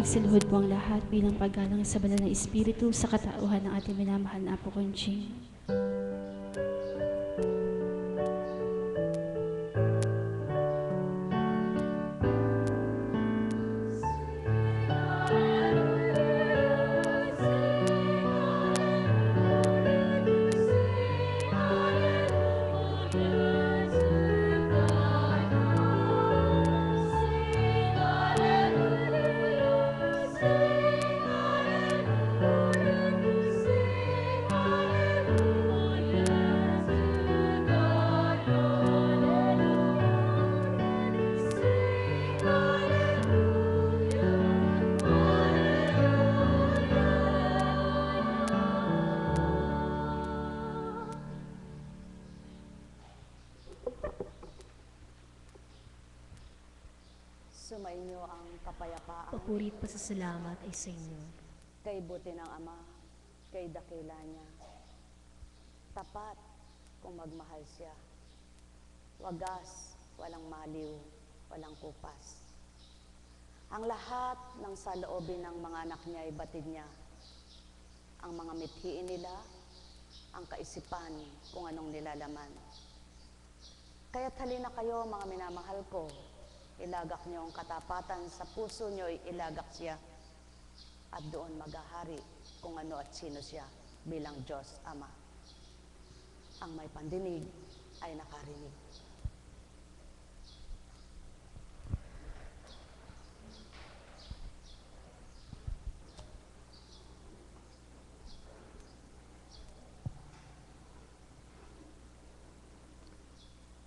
Ipagsiluhod po ang lahat bilang paggalang sa banal na Espiritu sa katauhan ng ating minamahal na Apo Conching. Sumainyo ang kapayapaan. Papuri at pasasalamat ay sa inyo. Kay buti ng Ama, kay dakila niya. Tapat kung magmahal siya. Wagas, walang maliw, walang kupas. Ang lahat ng saloobin ng mga anak niya ay batid niya. Ang mga mithiin nila, ang kaisipan kung anong nilalaman. Kaya't halina kayo mga minamahal ko, ilagak niyo ang katapatan sa puso niyo, ilagak siya. At doon maghahari kung ano at sino siya bilang Diyos Ama. Ang may pandinig ay nakarinig.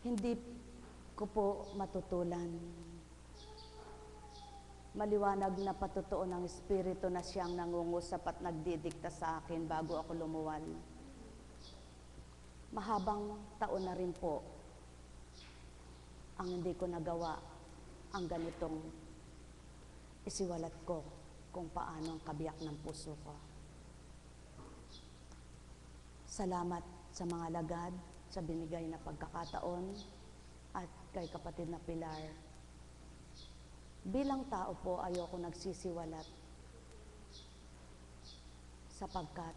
Hindi ko po matutulan. Maliwanag na patotoo ng Espiritu na siyang nangungusap at nagdidikta sa akin bago ako lumuwal. Mahabang taon na rin po ang hindi ko nagawa ang ganitong isiwalat ko kung paano ang kabiyak ng puso ko. Salamat sa mga lagad, sa binigay na pagkakataon, at kay kapatid na Pilar. Bilang tao po, ayoko nagsisiwalat sapagkat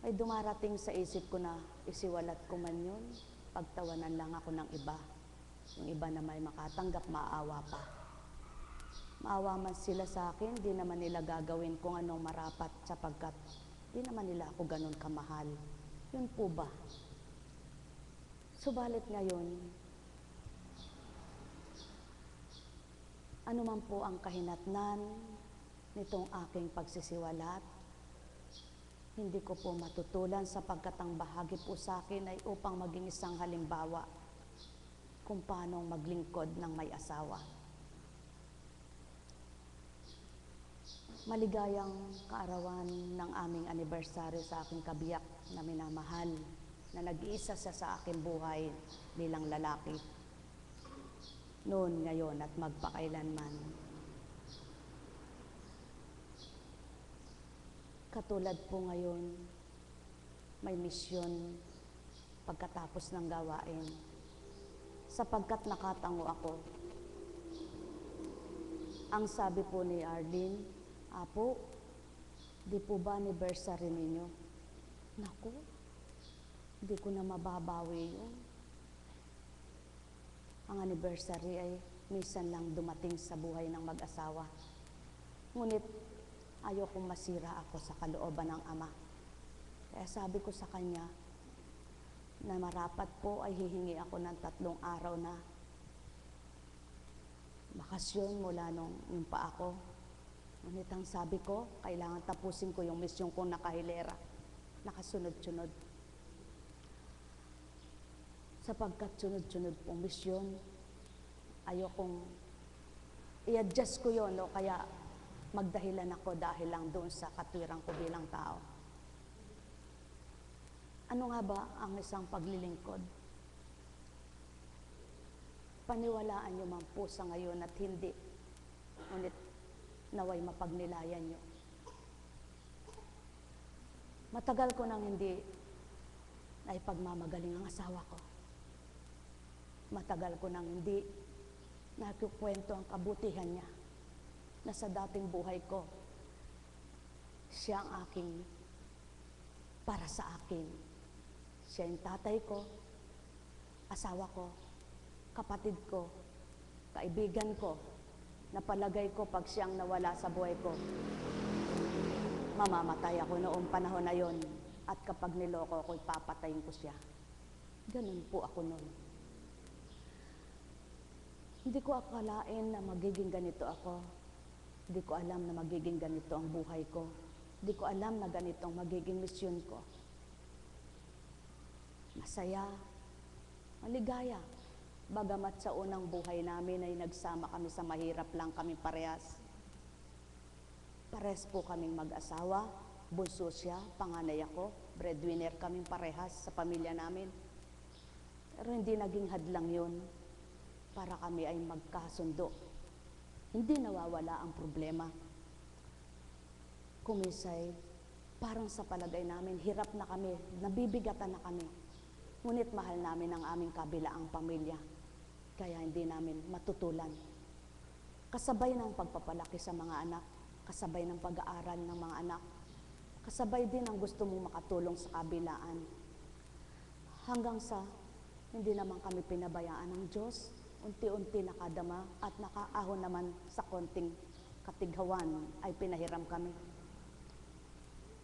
ay dumarating sa isip ko na isiwalat ko man yun, pagtawanan lang ako ng iba. Yung iba na may makatanggap, maawa pa. Maawa man sila sa akin, di naman nila gagawin kung anong marapat sapagkat di naman nila ako ganun kamahal. Yun po ba? Subalit ngayon, ano man po ang kahinatnan nitong aking pagsisiwalat, hindi ko po matutulan sapagkat ang bahagi po sa akin ay upang maging isang halimbawa kung paano maglingkod ng may asawa. Maligayang kaarawan ng aming anibersaryo sa aking kabiyak na minamahal, na nag-iisa siya sa aking buhay bilang lalaki. Noon, ngayon, at magpakailanman. Katulad po ngayon, may misyon pagkatapos ng gawain. Sapagkat nakatango ako. Ang sabi po ni Arlene, Apo, di po ba anniversary ninyo? Naku, di ko na mababawi yun. Ang anniversary ay minsan lang dumating sa buhay ng mag-asawa. Ngunit ayokong masira ako sa kalooban ng Ama. Kaya sabi ko sa kanya na marapat po ay hihingi ako ng 3 araw na bakasyon mula nung pa ako. Ngunit ang sabi ko, kailangan tapusin ko yung misyon kong nakahilera, nakasunod-sunod. Sapagkat sunod-sunod pong misyon, ayokong i-adjust ko yon, o kaya magdahilan ako dahil lang doon sa katwiran ko bilang tao. Ano nga ba ang isang paglilingkod? Paniwalaan niyo man po sa ngayon at hindi, ngunit naway mapagnilayan niyo. Matagal ko nang hindi naipagmamagaling ang asawa ko. Matagal ko nang hindi nakukwento ang kabutihan niya. na sa dating buhay ko, siya ang aking para sa akin. Siya yung tatay ko, asawa ko, kapatid ko, kaibigan ko. Napalagay ko pag siyang nawala sa buhay ko, mamamatay ako noong panahon na yon. At kapag niloko ko, papatayin ko siya. Ganun po ako noon. Hindi ko akalain na magiging ganito ako. Hindi ko alam na magiging ganito ang buhay ko. Hindi ko alam na ganito ang magiging misyon ko. Masaya, maligaya. Bagamat sa unang buhay namin ay nagsama kami sa mahirap lang kami parehas. Pares po kaming mag-asawa, bunso siya, panganay ako, breadwinner kaming parehas sa pamilya namin. Pero hindi naging hadlang yun para kami ay magkasundo. Hindi nawawala ang problema. Kumisay, parang sa palagay namin, hirap na kami, nabibigatan na kami. Ngunit mahal namin ang aming kabilaang pamilya. Kaya hindi namin matutulan. Kasabay ng pagpapalaki sa mga anak, kasabay ng pag-aaral ng mga anak, kasabay din ang gusto mong makatulong sa kabilaan. Hanggang sa hindi naman kami pinabayaan ng Diyos, unti-unti nakadama at nakaahon naman sa konting katighawan ay pinahiram kami.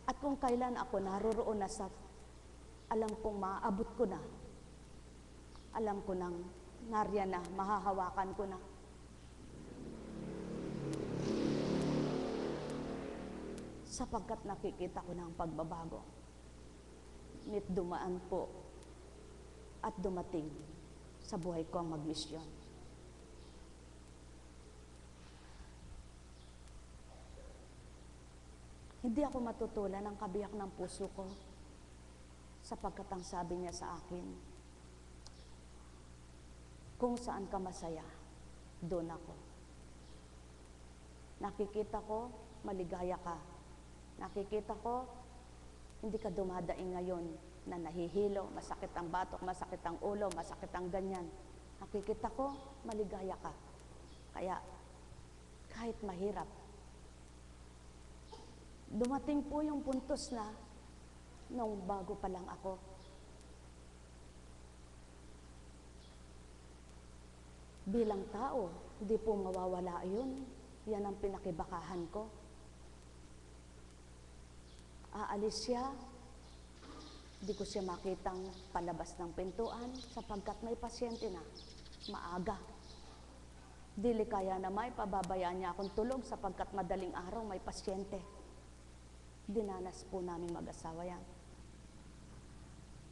At kung kailan ako naroroon na sa alam kong maaabot ko na, alam ko nang nariyan na, mahahawakan ko na. Sapagkat nakikita ko na ang pagbabago. Nit dumaan po at dumating sa buhay ko ang magmisyon. Hindi ako matutulan ng kabiyak ng puso ko sapagkat ang sabi niya sa akin, kung saan ka masaya, doon ako. Nakikita ko, maligaya ka. Nakikita ko, hindi ka dumadaing ngayon na nahihilo, masakit ang batok, masakit ang ulo, masakit ang ganyan. Nakikita ko, maligaya ka. Kaya, kahit mahirap, dumating po yung puntos na nung bago pa lang ako, bilang tao, hindi po mawawala yun. Yan ang pinakibakahan ko. Aalis siya, di ko siya makitang palabas ng pintuan sapagkat may pasyente na, maaga. Dili kaya na may pababayaan niya akong tulog sapagkat madaling araw may pasyente. Dinanas po namin mag-asawa yan.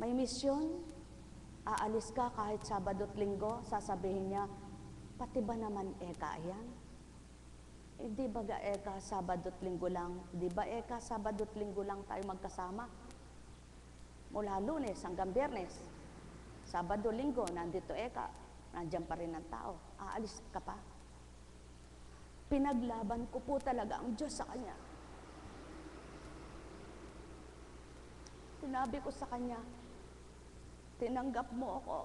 May misyon, aalis ka kahit Sabado at Linggo, sasabihin niya, pati ba naman eka yan? Di ba eka Sabado at Linggo lang? Di ba eka Sabado at Linggo lang tayo magkasama? Mula Lunes hanggang Biyernes, Sabado, Linggo, nandito eka, nandiyan pa rin ang tao. Aalis ka pa? Pinaglaban ko po talaga ang Diyos sa kanya. Sinabi ko sa kanya, tinanggap mo ako.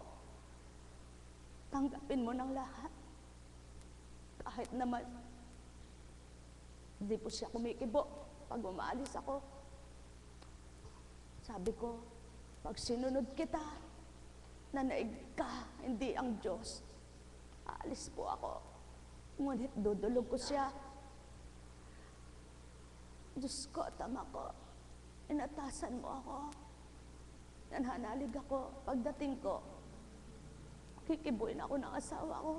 Tanggapin mo ng lahat. Kahit naman, hindi po siya kumikibo pag umaalis ako. Sabi ko, pag sinunod kita, nanaig ka, hindi ang Diyos. Aalis po ako. Ngunit dudulog ko siya. Diyos ko, tama ko. Inatasan mo ako. Nananalig ako. Pagdating ko, kikibuin ako ng asawa ko.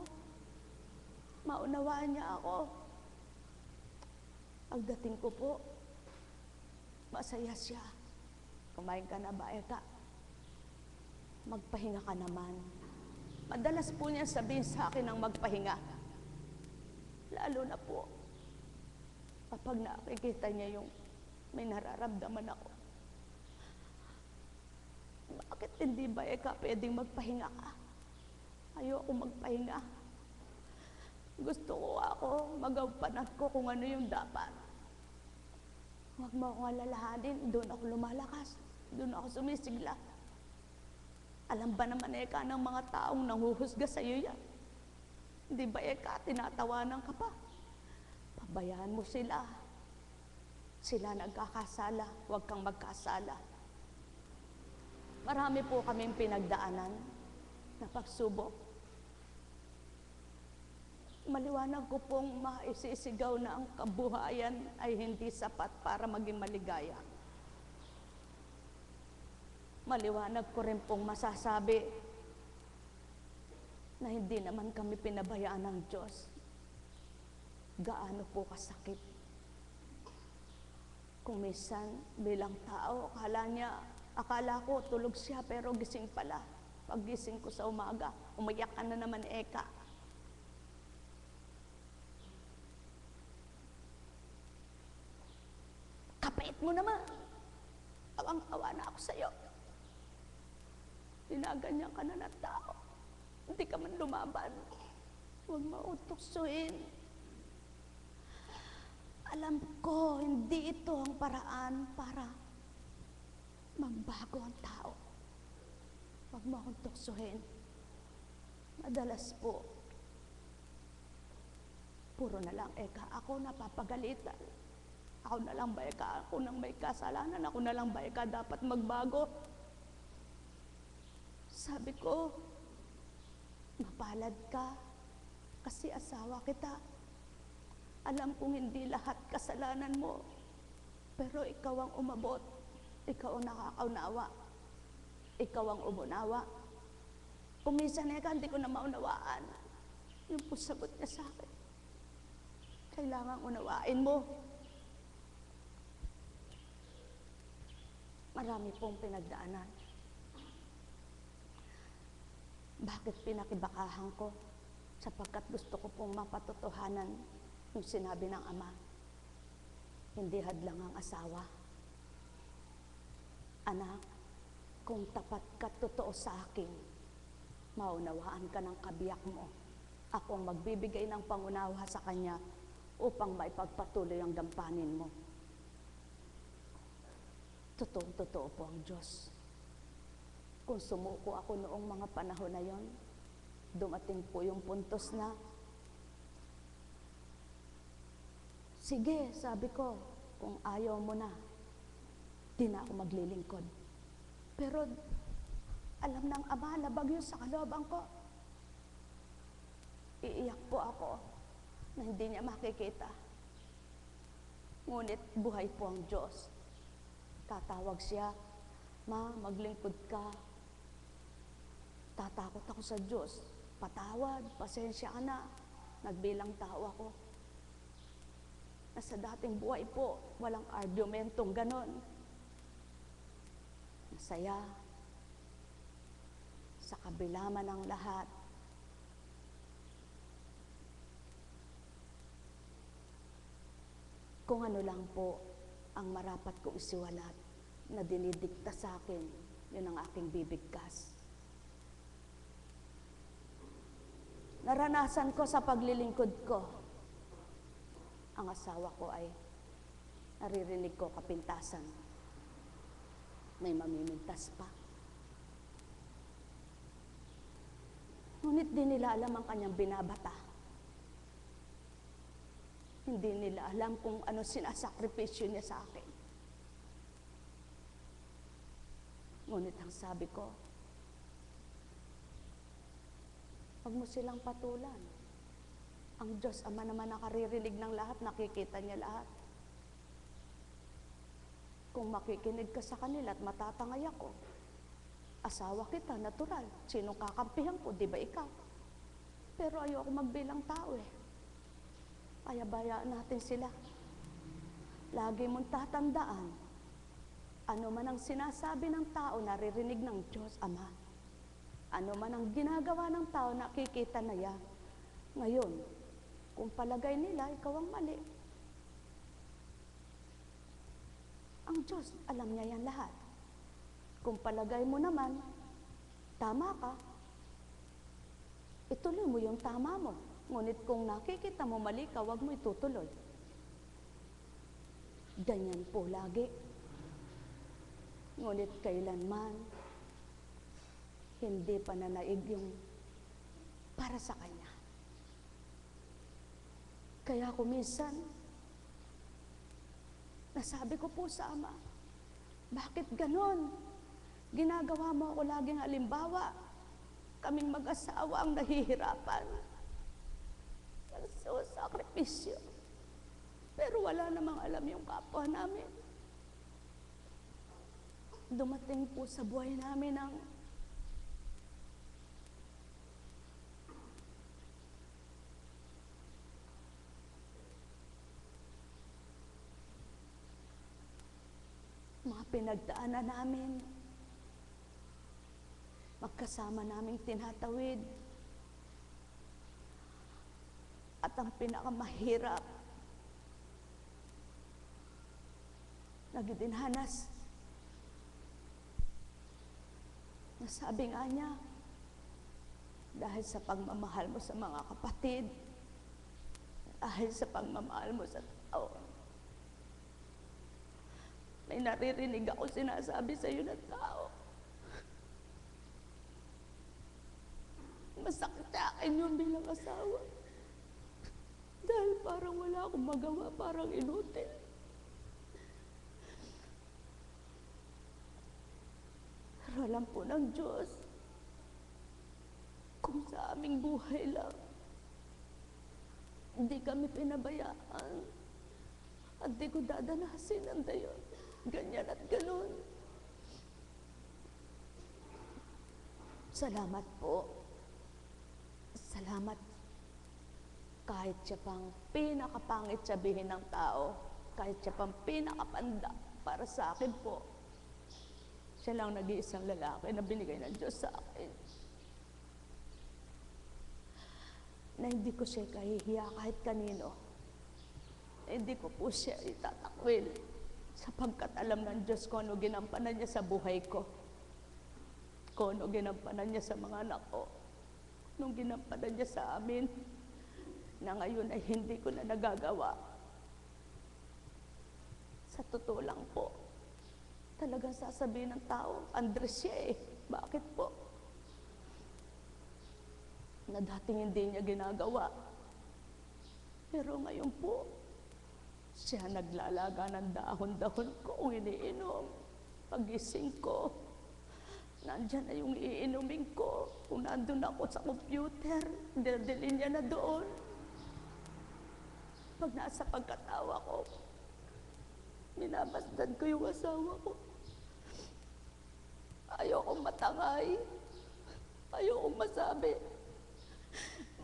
Maunawaan niya ako. Pagdating ko po, masaya siya. Kumain ka na ba, Eka? Magpahinga ka naman. Madalas po niya sabihin sa akin ang magpahinga. Lalo na po, kapag nakikita niya yung may nararamdaman ako. Bakit hindi ba, Eka, pwedeng magpahinga ka? Ayoko magpahinga. Gusto ko ako, magampanan ko kung ano yung dapat. Huwag mo akong alalahanin, doon ako lumalakas, doon ako sumisigla. Alam ba naman, Eka, ng mga taong nanghuhusga sa iyo yan? Hindi ba, Eka, tinatawanan ka pa? Pabayaan mo sila. Sila nagkakasala, huwag kang magkasala. Marami po kaming pinagdaanan na pagsubok. Maliwanag ko pong maisisigaw na ang kabuhayan ay hindi sapat para maging maligaya. Maliwanag ko rin pong masasabi na hindi naman kami pinabayaan ng Diyos. Gaano po kasakit. Kung minsan bilang tao, akala ko tulog siya pero gising pala. Pag gising ko sa umaga, umayak ka na naman, Eka. Kapait mo naman. Awang-awa na ako sa'yo. Ginaganyan ka na ng tao. Hindi ka man lumaban. Huwag mautoksuhin. Alam ko, hindi ito ang paraan para magbago ang tao. Huwag mo akong tuksuhin. Madalas po, puro na lang, Eka, ako napapagalitan. Ako na lang ba, Eka, ako nang may kasalanan, ako na lang ba, Eka, dapat magbago? Sabi ko, mapalad ka, kasi asawa kita. Alam kong hindi lahat kasalanan mo, pero ikaw ang umabot, ikaw ang nakakaunawa, ikaw ang umunawa. Kung minsan, Eka, hindi ko na maunawaan. Yung po sagot niya sa akin, kailangan unawain mo. Marami pong pinagdaanan. Bakit pinakibakahan ko? Sapagkat gusto ko pong mapatotohanan yung sinabi ng Ama. Hindi hadlang ang asawa. Anak, kung tapat ka totoo sa akin, maunawaan ka ng kabiyak mo. Ako ang magbibigay ng pangunawa sa kanya upang maipagpatuloy ang gampanin mo. Totoo po ang Diyos. Kung sumuko ako noong mga panahon na yon, dumating po yung puntos na, sige, sabi ko, kung ayaw mo na, di na ako maglilingkod. Pero alam ng Ama, labag yun sa kalooban ko. Iiyak po ako na hindi niya makikita. Ngunit buhay po ang Diyos. Tatawag siya, Ma, maglingkod ka. Tatakot ako sa Diyos. Patawad, pasensya ka na. Nagbilang tao ako. Na sa dating buhay po, walang argumentong ganon. Masaya. Sa kabila man ng lahat. Kung ano lang po ang marapat kong isiwalat na dinidikta sa akin, yun ang aking bibigkas. Naranasan ko sa paglilingkod ko, ang asawa ko ay naririnig ko kapintasan. May mamimintas pa. Ngunit di nila alam ang kanyang binabata. Hindi nila alam kung ano sinasakripisyo niya sa akin. Ngunit ang sabi ko, huwag mo silang patulan. Ang Diyos Ama naman nakaririnig ng lahat, nakikita niya lahat. Kung makikinig ka sa kanila at matatangay ako, asawa kita, natural. Sinong kakampihan ko, di ba ikaw? Pero ayoko magbilang tao eh. Kaya bayaan natin sila. Lagi mong tatandaan, ano man ang sinasabi ng tao, naririnig ng Diyos Ama. Ano man ang ginagawa ng tao, nakikita na yan. Ngayon, kung palagay nila, ikaw ang mali. Ang Diyos, alam niya yan lahat. Kung palagay mo naman, tama ka, ituloy mo yung tama mo. Ngunit kung nakikita mo mali ka, huwag mo itutuloy. Ganyan po lagi. Ngunit kailanman, hindi pananaig yung para sa Kanya. Kaya kung minsan, Nasabi ko po sa Ama, bakit ganon? Ginagawa mo ako laging halimbawa. Kaming mag-asawa ang nahihirapan. So, sakripisyo. Pero wala namang alam yung kapwa namin. Dumating po sa buhay namin ang mga pinagdaanan namin. Magkasama naming tinatawid. At ang pinakamahirap na gidinhanas, nasabi nga niya, dahil sa pagmamahal mo sa mga kapatid, dahil sa pagmamahal mo sa tao, may naririnig ako sinasabi sa iyo ng tao. Masakit sa akin yun bilang asawa. Dahil parang wala akong magawa, parang inutil. Pero alam po ng Diyos, kung sa aming buhay lang, hindi kami pinabayaan. At di ko dadanasin ang dayon. Ganyan at ganun. Salamat po. Salamat. Kahit siya pang pinakapangit sabihin ng tao, kahit siya pang pinakapanda para sa akin po, siya lang nag-iisang lalaki na binigay ng Diyos sa akin. Na hindi ko siya kahihiya kahit kanino. Na hindi ko po siya itatakwil sapagkat alam ng Diyos kung ano ginampanan niya sa buhay ko. Kung ano ginampanan niya sa mga anak ko. Nung ginampanan niya sa amin, na ngayon ay hindi ko na nagagawa. Sa totoo lang po, talagang sasabihin ng tao, Andres siya eh. Bakit po? Na dating hindi niya ginagawa. Pero ngayon po, siya naglalaga ng dahon-dahon ko kung iniinom. Pagising ko, nandyan na yung iinumin ko. Kung nandun ako sa computer, dildilin niya na doon. Pag nasa pagkatawa ko, minabasdan ko yung asawa ko. Ayokong matangay. Ayokong masabi,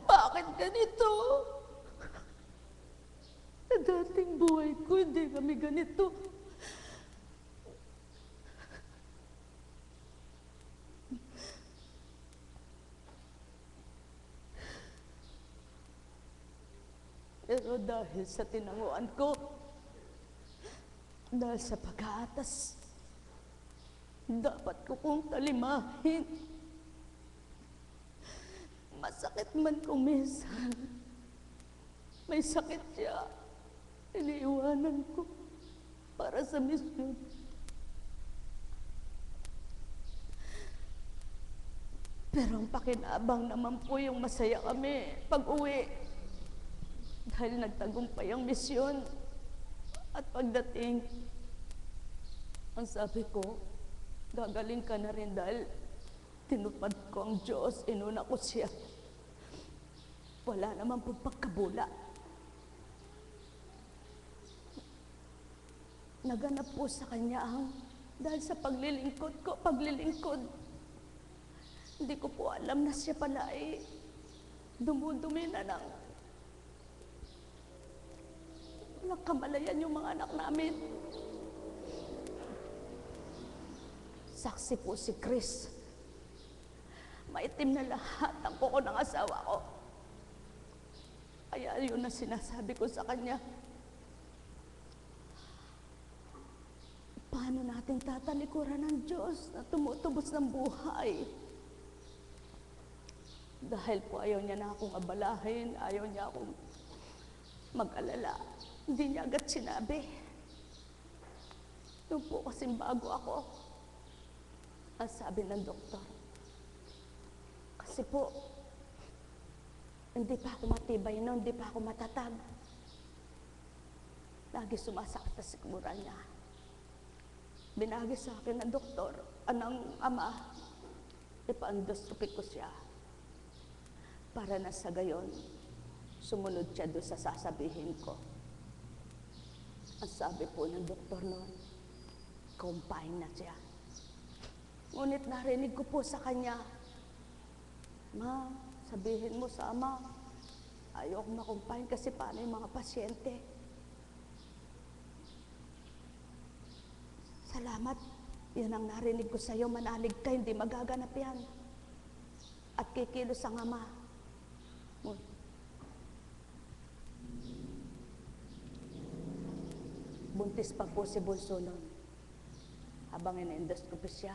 bakit ganito? Sa dating buhay ko, hindi kami ganito. Pero dahil sa tinanguan ko, dahil sa pag-aatas, dapat ko kong talimahin. Masakit man kung minsan, may sakit siya, iniiwanan ko para sa misyon. Pero ang pakinabang naman po yung masaya kami pag-uwi. Dahil nagtagumpay ang misyon. At pagdating, ang sabi ko, gagaling ka na rin dahil tinupad ko ang Diyos, inuna ko siya. Wala naman po pagkabula. Naganap po sa kanya ang, dahil sa paglilingkod ko, hindi ko po alam na siya pala ay dumudumi na ng kamalayan yung mga anak namin. Saksi po si Chris. Maitim na lahat ang kuko ng asawa ko. Kaya yun na sinasabi ko sa kanya. Paano natin tatalikuran ng Diyos na tumutubos ng buhay? Dahil po ayaw niya na akong abalahin, ayaw niya akong mag-alala. Hindi niya agad sinabi. Nung po kasing bago ako, ang sabi ng doktor, kasi po, hindi pa ako matibay noon, hindi pa ako matatag. Lagi sumasakit sa sikmura niya. Binagi sa akin ng doktor, anang ama, ipa-endoscopy ko siya. Para na sa gayon, sumunod siya doon sa sasabihin ko. Ang sabi po ng doktor noon, confine na siya. Ngunit narinig ko po sa kanya, ma, sabihin mo sa ama, ayoko makumpine kasi paano yung mga pasyente. Salamat, yan ang narinig ko sa iyo, manalig ka, hindi magaganap yan. At kikilos ang ama. Buntis pa po si Bunso noon. Habang in-endoscopy siya,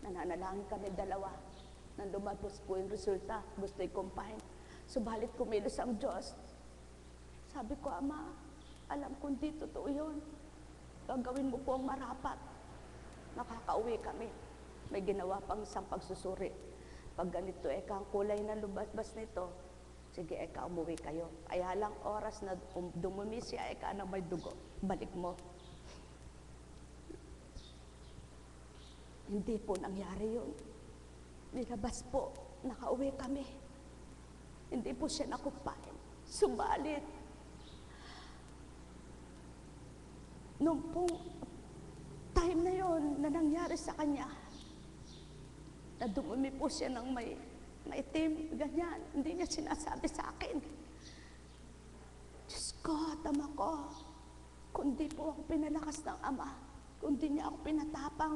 nananalangin kami dalawa. Nang lumabas po yung resulta, gusto i-confine. Subalit kumilos ang Diyos. Sabi ko, Ama, alam kong di totoo yun. Gagawin mo po ang marapat. Nakakauwi kami. May ginawa pang isang pagsusuri. Pag ganito, ang kulay na lumabas nito, sige, umuwi kayo. Kaya lang oras na dumumi siya, na may dugo. Balik mo. Hindi po nangyari yun. Nilabas po, nakauwi kami. Hindi po siya nakumpain. Subalit, nung pong time na yon na nangyari sa kanya, na dumumi po siya ng maitim, ganyan, hindi niya sinasabi sa akin. Diyos ko, tama ko, kundi po ako pinalakas ng Ama, kundi niya ako pinatapang,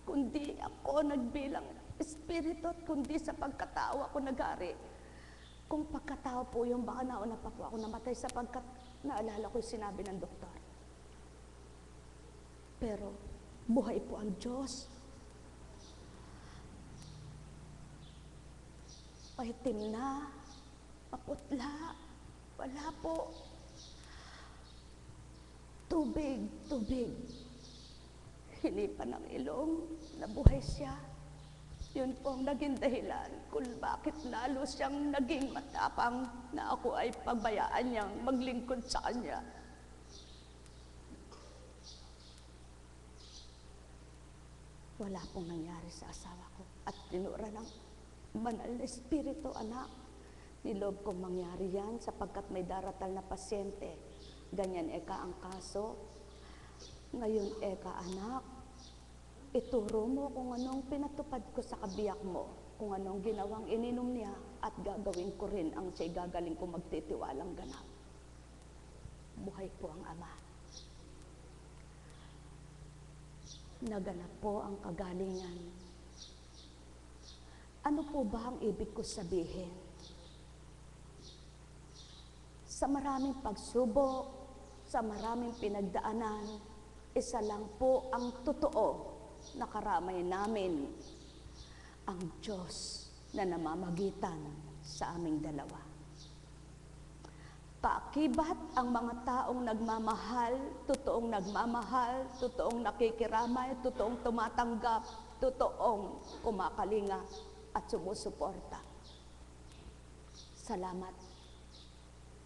kundi ako nagbilang espiritu, at kundi sa pagkatao ako nagari. Kung pagkatao po yung baka nauna pa po ako namatay sapagkat naalala ko yung sinabi ng doktor. Pero buhay po ang Diyos. Maitim na, maputla, wala po. Tubig, tubig. Hinipan ng ilong, nabuhay siya. Yun po ang naging dahilan kung bakit lalo siyang naging matapang na ako ay pagbayaan niyang maglingkod sa kanya. Wala pong nangyari sa asawa ko at tinura ng banal na espiritu, anak. Niloob kong mangyari yan sapagkat may daratal na pasyente. Ganyan ang kaso. Ngayon anak, ituro mo kung anong pinatupad ko sa kabiyak mo, kung anong ginawang ininom niya at gagawin ko rin ang siya'y gagaling ko magtitiwalang ganap. Buhay po ang Ama. Naganap po ang kagalingan. Ano po ba ang ibig ko sabihin? Sa maraming pagsubok, sa maraming pinagdaanan, isa lang po ang totoo na karamay namin, ang Diyos na namamagitan sa aming dalawa. Kaakibat ang mga taong nagmamahal, totoong nakikiramay, totoong tumatanggap, totoong kumakalinga at sumusuporta. Salamat.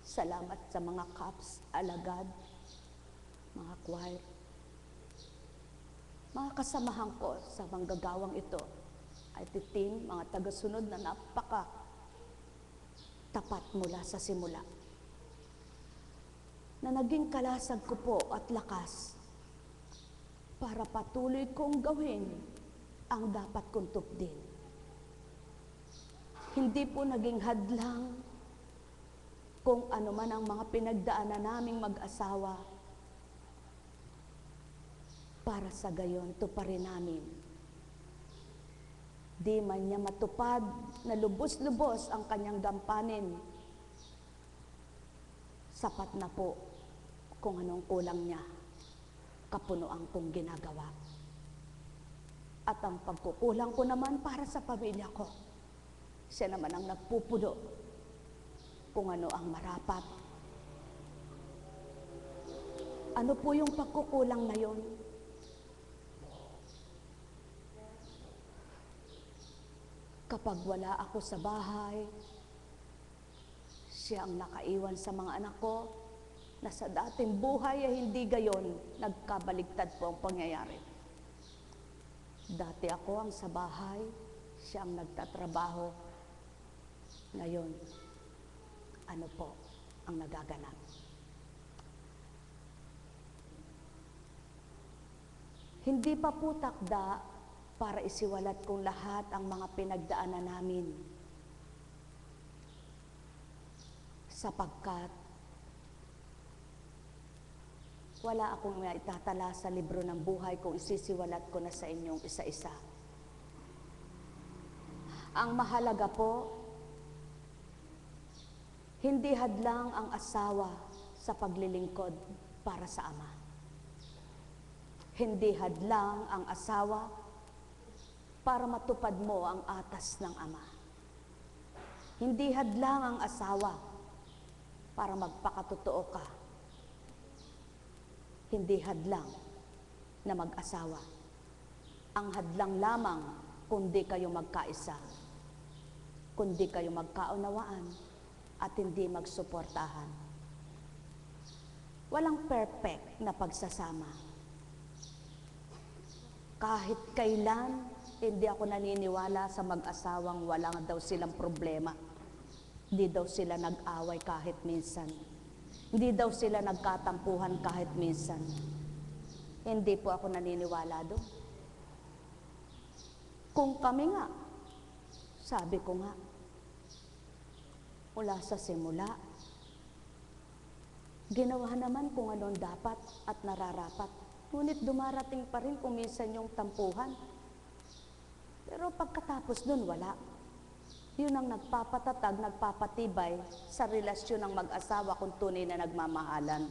Salamat sa mga caps, alagad, mga choir, mga kasamahan ko sa manggagawang ito, ay team, mga tagasunod na napaka tapat mula sa simula. Na naging kalasag ko po at lakas para patuloy kong gawin ang dapat kong tupdin. Hindi po naging hadlang kung ano man ang mga pinagdaanan naming mag-asawa para sa gayon tuparin namin. Di man niya matupad na lubos-lubos ang kanyang gampanin, sapat na po kung anong kulang niya, kapunuan kong ginagawa. At ang pagkukulang ko naman para sa pamilya ko, siya naman ang nagpupuno kung ano ang marapat. Ano po yung pagkukulang na yon? Kapag wala ako sa bahay, siya ang nakaiwan sa mga anak ko, na sa dating buhay ay hindi gayon, nagkabaligtad po ang pangyayari. Dati ako ang sa bahay, siya ang nagtatrabaho. Ngayon, ano po ang nagaganap? Hindi pa po takda para isiwalat kong lahat ang mga pinagdaanan namin. Sapagkat wala akong maitatala sa libro ng buhay kung isisiwalat ko na sa inyong isa-isa. Ang mahalaga po, hindi hadlang ang asawa sa paglilingkod para sa ama. Hindi hadlang ang asawa para matupad mo ang atas ng ama. Hindi hadlang ang asawa para magpakatotoo ka. Hindi hadlang na mag-asawa. Ang hadlang lamang kundi kayo magkaisa, kundi kayo magkaunawaan at hindi magsuportahan. Walang perfect na pagsasama. Kahit kailan, hindi ako naniniwala sa mag-asawang wala daw silang problema. Hindi daw sila nag-away kahit minsan. Hindi daw sila nagkatampuhan kahit minsan. Hindi po ako naniniwala doon. Kung kami nga, sabi ko nga, mula sa simula, ginawa naman kung anong dapat at nararapat. Ngunit dumarating pa rin kung minsan yung tampuhan. Pero pagkatapos nun, wala. Yun ang nagpapatatag, nagpapatibay sa relasyon ng mag-asawa kung tunay na nagmamahalan.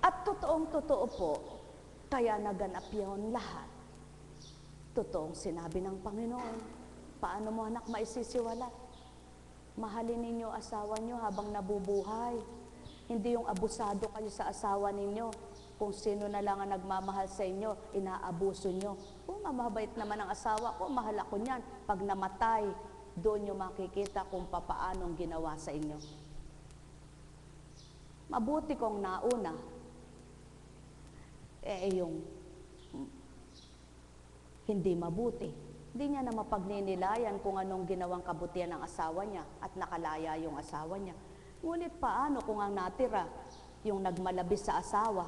At totoong-totoo po, kaya naganap yun lahat. Totoong sinabi ng Panginoon, paano mo anak maisisiwalat? Mahalin ninyo asawa nyo habang nabubuhay. Hindi yung abusado kayo sa asawa ninyo. Kung sino na lang ang nagmamahal sa inyo, inaabuso nyo. Kung mamabait naman ang asawa ko, mahal ako niyan. Pag namatay, doon nyo makikita kung papaanong ginawa sa inyo. Mabuti kong nauna, yung hindi mabuti. Hindi niya na mapagninilayan kung anong ginawang kabutihan ng asawa niya at nakalaya yung asawa niya. Ngunit paano kung ang natira, yung nagmalabis sa asawa,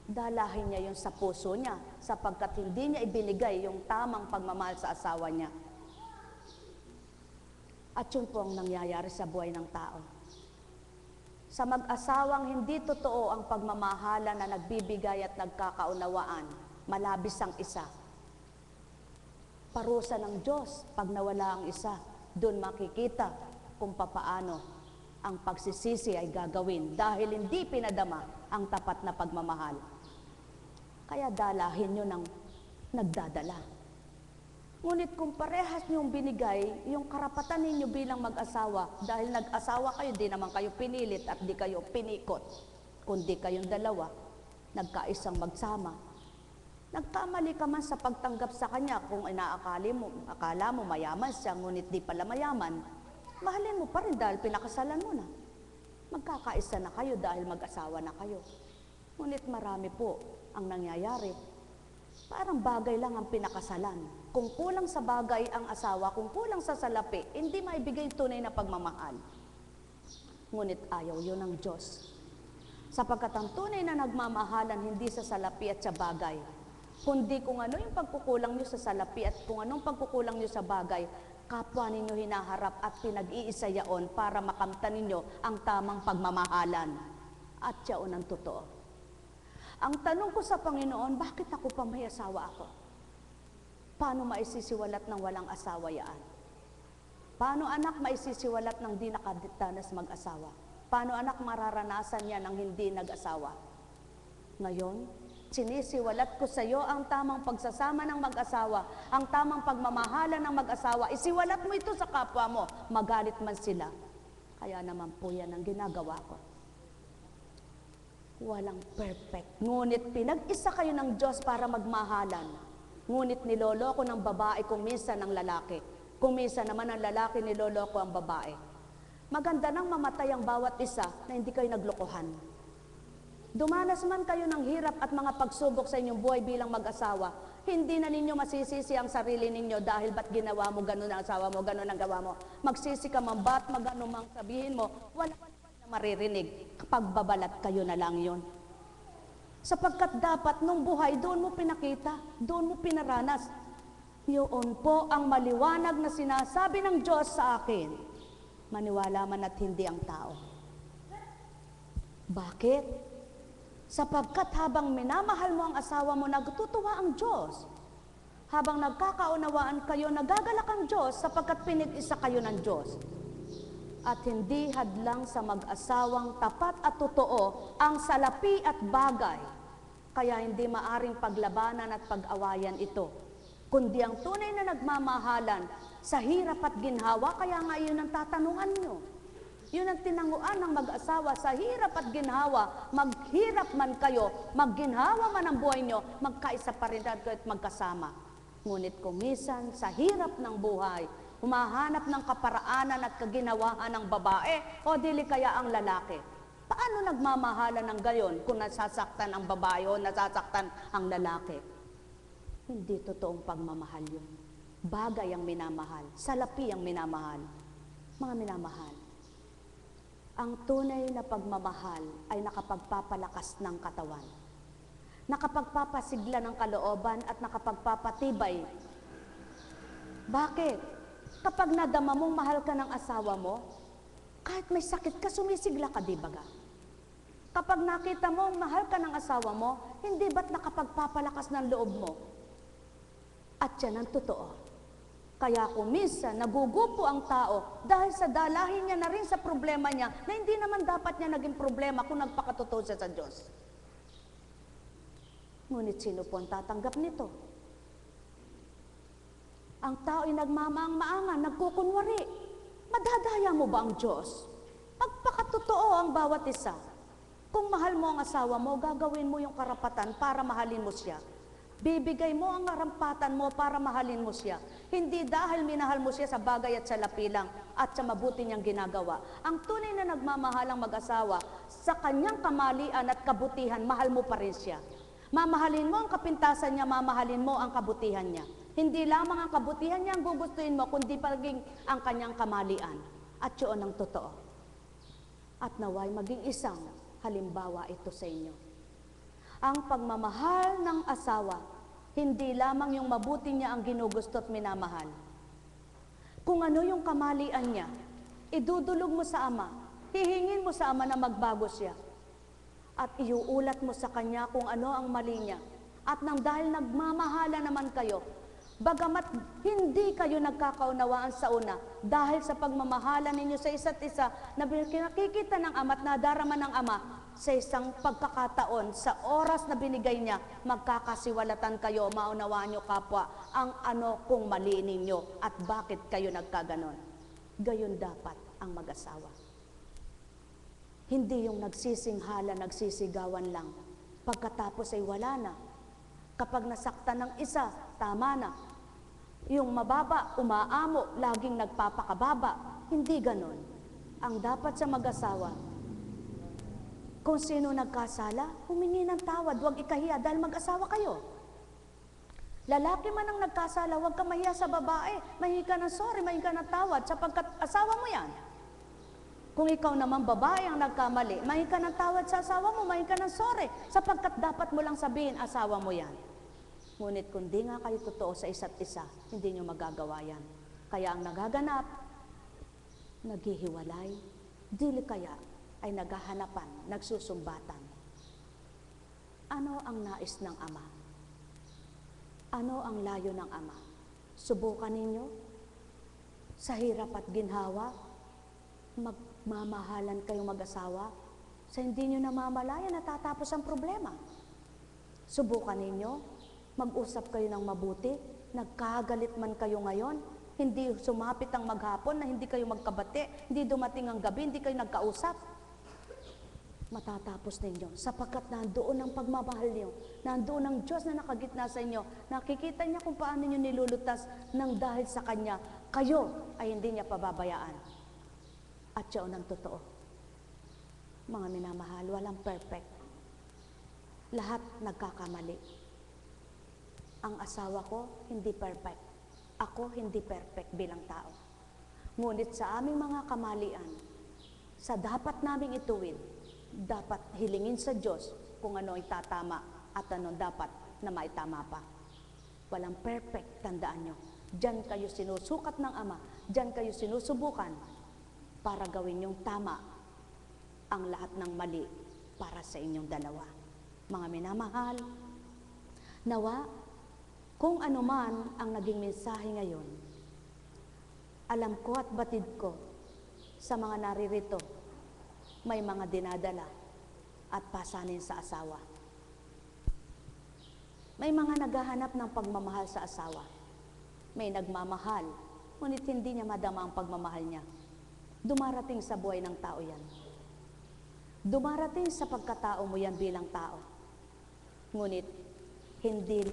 dalahin niya yung sa puso niya sapagkat hindi niya ibinigay yung tamang pagmamahal sa asawa niya. At yun po ang nangyayari sa buhay ng tao. Sa mag-asawang hindi totoo ang pagmamahala na nagbibigay at nagkakaunawaan, malabis ang isa. Parusa ng Diyos pag nawala ang isa, doon makikita kung papaano ang pagsisisi ay gagawin dahil hindi pinadama ang tapat na pagmamahal. Kaya dalahin nyo ng nagdadala. Ngunit kung parehas nyong binigay, yung karapatan ninyo bilang mag-asawa, dahil nag-asawa kayo, di naman kayo pinilit at di kayo pinikot, kundi kayong dalawa, nagkaisang magsama. Nagkamali ka man sa pagtanggap sa kanya kung akala mo mayaman siya, ngunit di pala mayaman, mahalin mo pa rin dahil pinakasalan mo na. Magkakaisa na kayo dahil mag-asawa na kayo. Ngunit marami po ang nangyayari. Parang bagay lang ang pinakasalan. Kung kulang sa bagay ang asawa, kung kulang sa salapi, hindi maibigay tunay na pagmamahal. Ngunit ayaw yun ng Diyos. Sapagkat ang tunay na nagmamahalan hindi sa salapi at sa bagay, kundi kung ano yung pagkukulang nyo sa salapi at kung anong pagkukulang nyo sa bagay, kapwa ninyo hinaharap at pinag-iisa yaon para makamtan ninyo ang tamang pagmamahalan. At yaon ang totoo. Ang tanong ko sa Panginoon, bakit ako pa may asawa ako? Paano maisisiwalat ng walang asawa yaan? Paano anak maisisiwalat ng di nakadanas mag-asawa? Paano anak mararanasan niya ng hindi nag-asawa? Ngayon, sinisiwalat ko sa iyo ang tamang pagsasama ng mag-asawa, ang tamang pagmamahala ng mag-asawa. Isiwalat mo ito sa kapwa mo, magalit man sila. Kaya naman po yan ang ginagawa ko. Walang perfect. Ngunit pinag-isa kayo ng Diyos para magmahalan. Ngunit niloloko ng babae kung minsan ng lalaki. Kung minsan naman ang lalaki niloloko ang babae. Maganda nang mamatay ang bawat isa na hindi kayo naglokohan. Dumanas man kayo ng hirap at mga pagsubok sa inyong buhay bilang mag-asawa, hindi na ninyo masisisi ang sarili ninyo dahil ba't ginawa mo, ganun ang asawa mo, ganun ang gawa mo. Magsisi ka man, ba't magano mang sabihin mo, wala na maririnig. Kapag babalat kayo na lang yon. Sapagkat dapat nung buhay, doon mo pinakita, doon mo pinaranas. Yun po ang maliwanag na sinasabi ng Diyos sa akin. Maniwala man at hindi ang tao. Bakit? Sapagkat habang minamahal mo ang asawa mo, nagtutuwa ang Diyos. Habang nagkakaunawaan kayo, nagagalak ang Diyos sapagkat pinag-isa kayo ng Diyos. At hindi hadlang sa mag-asawang tapat at totoo ang salapi at bagay. Kaya hindi maaring paglabanan at pag-awayan ito. Kundi ang tunay na nagmamahalan sa hirap at ginhawa, kaya nga yun ang tatanungan nyo. Yun ang tinanguan ng mag-asawa sa hirap at ginhawa. Maghirap man kayo, magginhawa man ang buhay nyo, magkaisa pa rin kayo at magkasama. Ngunit kumisan sa hirap ng buhay, humahanap ng kaparaanan at kaginawahan ng babae o dili kaya ang lalaki. Paano nagmamahalan ng gayon kung nasasaktan ang babae o nasasaktan ang lalaki? Hindi totoong pagmamahal yun. Bagay ang minamahal, salapi ang minamahal. Mga minamahal, ang tunay na pagmamahal ay nakapagpapalakas ng katawan, nakapagpapasigla ng kalooban at nakapagpapatibay. Bakit? Kapag nadama mong mahal ka ng asawa mo, kahit may sakit ka, sumisigla ka, di baga? Kapag nakita mo mahal ka ng asawa mo, hindi ba't nakapagpapalakas ng loob mo? At yan ang totoo. Kaya kung minsan nagugupo ang tao dahil sa dalahin niya na rin sa problema niya na hindi naman dapat niya naging problema kung nagpakatotoo siya sa Diyos. Ngunit sino po ang tatanggap nito? Ang tao ay nagmamaang-maangan, nagkukunwari. Madadaya mo ba ang Diyos? Magpakatotoo ang bawat isa. Kung mahal mo ang asawa mo, gagawin mo yung karapatan para mahalin mo siya. Bibigay mo ang karampatan mo para mahalin mo siya. Hindi dahil minahal mo siya sa bagay at sa lapi lang at sa mabuti niyang ginagawa. Ang tunay na nagmamahalang mag-asawa, sa kanyang kamalian at kabutihan, mahal mo pa rin siya. Mamahalin mo ang kapintasan niya, mamahalin mo ang kabutihan niya. Hindi lamang ang kabutihan niya ang gugustuhin mo, kundi paging ang kanyang kamalian. At yun ang totoo. At naway maging isang halimbawa ito sa inyo. Ang pagmamahal ng asawa, hindi lamang yung mabuti niya ang ginugusto at minamahal. Kung ano yung kamalian niya, idudulog mo sa ama, hihingin mo sa ama na magbago siya. At iuulat mo sa kanya kung ano ang mali niya. At nang dahil nagmamahala naman kayo, bagamat hindi kayo nagkakaunawaan sa una, dahil sa pagmamahala ninyo sa isa't isa, na nakikita ng ama at nadarama ng ama, sa isang pagkakataon, sa oras na binigay niya, magkakasiwalatan kayo, maunawaan niyo kapwa, ang ano kung mali ninyo at bakit kayo nagkaganon. Gayon dapat ang mag-asawa. Hindi yung nagsisinghala, nagsisigawan lang. Pagkatapos ay wala na. Kapag nasaktan ng isa, tama na. Yung mababa, umaamo, laging nagpapakababa. Hindi ganon. Ang dapat sa mag-asawa, kung sino nagkasala, humingi ng tawad, huwag ikahiya dahil mag-asawa kayo. Lalaki man ang nagkasala, huwag ka mahiya sa babae, mahingi ka ng sorry, mahingi ka ng tawad, sapagkat asawa mo yan. Kung ikaw naman babae ang nagkamali, mahingi ka ng tawad sa asawa mo, mahingi ka ng sorry, sapagkat dapat mo lang sabihin, asawa mo yan. Ngunit kung di nga kayo totoo sa isa't isa, hindi nyo magagawa yan. Kaya ang nagaganap, naghihiwalay, dili kaya ay naghahanapan, nagsusumbatan. Ano ang nais ng ama? Ano ang layo ng ama? Subukan ninyo sa hirap at ginhawa, magmamahalan kayong mag-asawa, sa hindi nyo namamalayan natatapos ang problema. Subukan ninyo, mag-usap kayo ng mabuti, nagkagalit man kayo ngayon, hindi sumapit ang maghapon na hindi kayo magkabate, hindi dumating ang gabi, hindi kayo nagkausap. Matatapos ninyo, sapagkat nandoon ang pagmamahal niyo, nandoon ang Diyos na nakagitna sa inyo, nakikita niya kung paano niyo nilulutas nang dahil sa Kanya, kayo ay hindi niya pababayaan. At At yun ang totoo. Mga minamahal, walang perfect. Lahat nagkakamali. Ang asawa ko, hindi perfect. Ako, hindi perfect bilang tao. Ngunit sa aming mga kamalian, sa dapat naming ituwid, dapat hilingin sa Diyos kung ano ay tatama at ano dapat na maitama pa. Walang perfect, tandaan nyo. Diyan kayo sinusukat ng Ama, diyan kayo sinusubukan para gawin yung tama ang lahat ng mali para sa inyong dalawa. Mga minamahal, nawa, kung ano man ang naging mensahe ngayon, alam ko at batid ko sa mga naririto, may mga dinadala at pasanin sa asawa. May mga naghahanap ng pagmamahal sa asawa. May nagmamahal, ngunit hindi niya madama ang pagmamahal niya. Dumarating sa buhay ng tao yan. Dumarating sa pagkatao mo yan bilang tao. Ngunit, hindi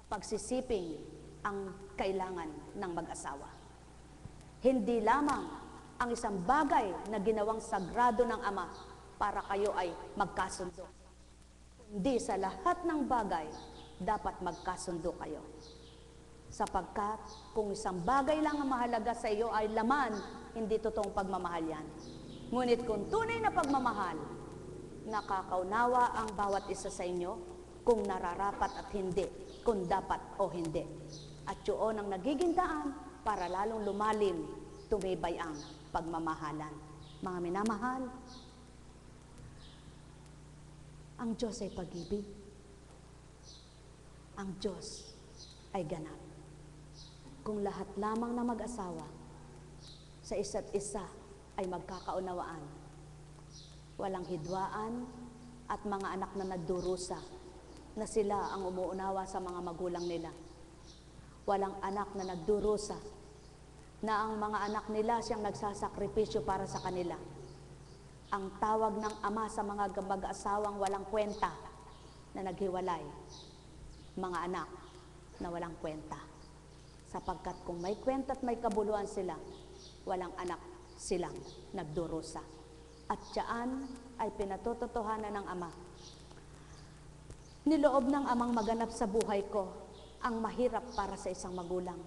pagsisiping ang kailangan ng mag-asawa. Hindi lamang ang isang bagay na ginawang sagrado ng Ama para kayo ay magkasundo. Hindi sa lahat ng bagay, dapat magkasundo kayo. Sapagkat kung isang bagay lang ang mahalaga sa iyo ay laman, hindi totoong pagmamahal yan. Ngunit kung tunay na pagmamahal, nakakaunawa ang bawat isa sa inyo kung nararapat at hindi, kung dapat o hindi. At yun ang nagiging daan para lalong lumalim, tumibay ang pagmamahalan. Mga minamahal, ang Diyos ay pag-ibig. Ang Diyos ay ganap. Kung lahat lamang na mag-asawa sa isa't isa ay magkakaunawaan, walang hidwaan at mga anak na nagdurusa na sila ang umuunawa sa mga magulang nila. Walang anak na nagdurusa na ang mga anak nila siyang nagsasakripisyo para sa kanila. Ang tawag ng Ama sa mga mag-asawang walang kwenta na naghiwalay, mga anak na walang kwenta. Sapagkat kung may kwenta at may kabuluhan sila, walang anak silang nagdurusa. At diyan ay pinatototohanan ng Ama. Niloob ng Amang maganap sa buhay ko ang mahirap para sa isang magulang.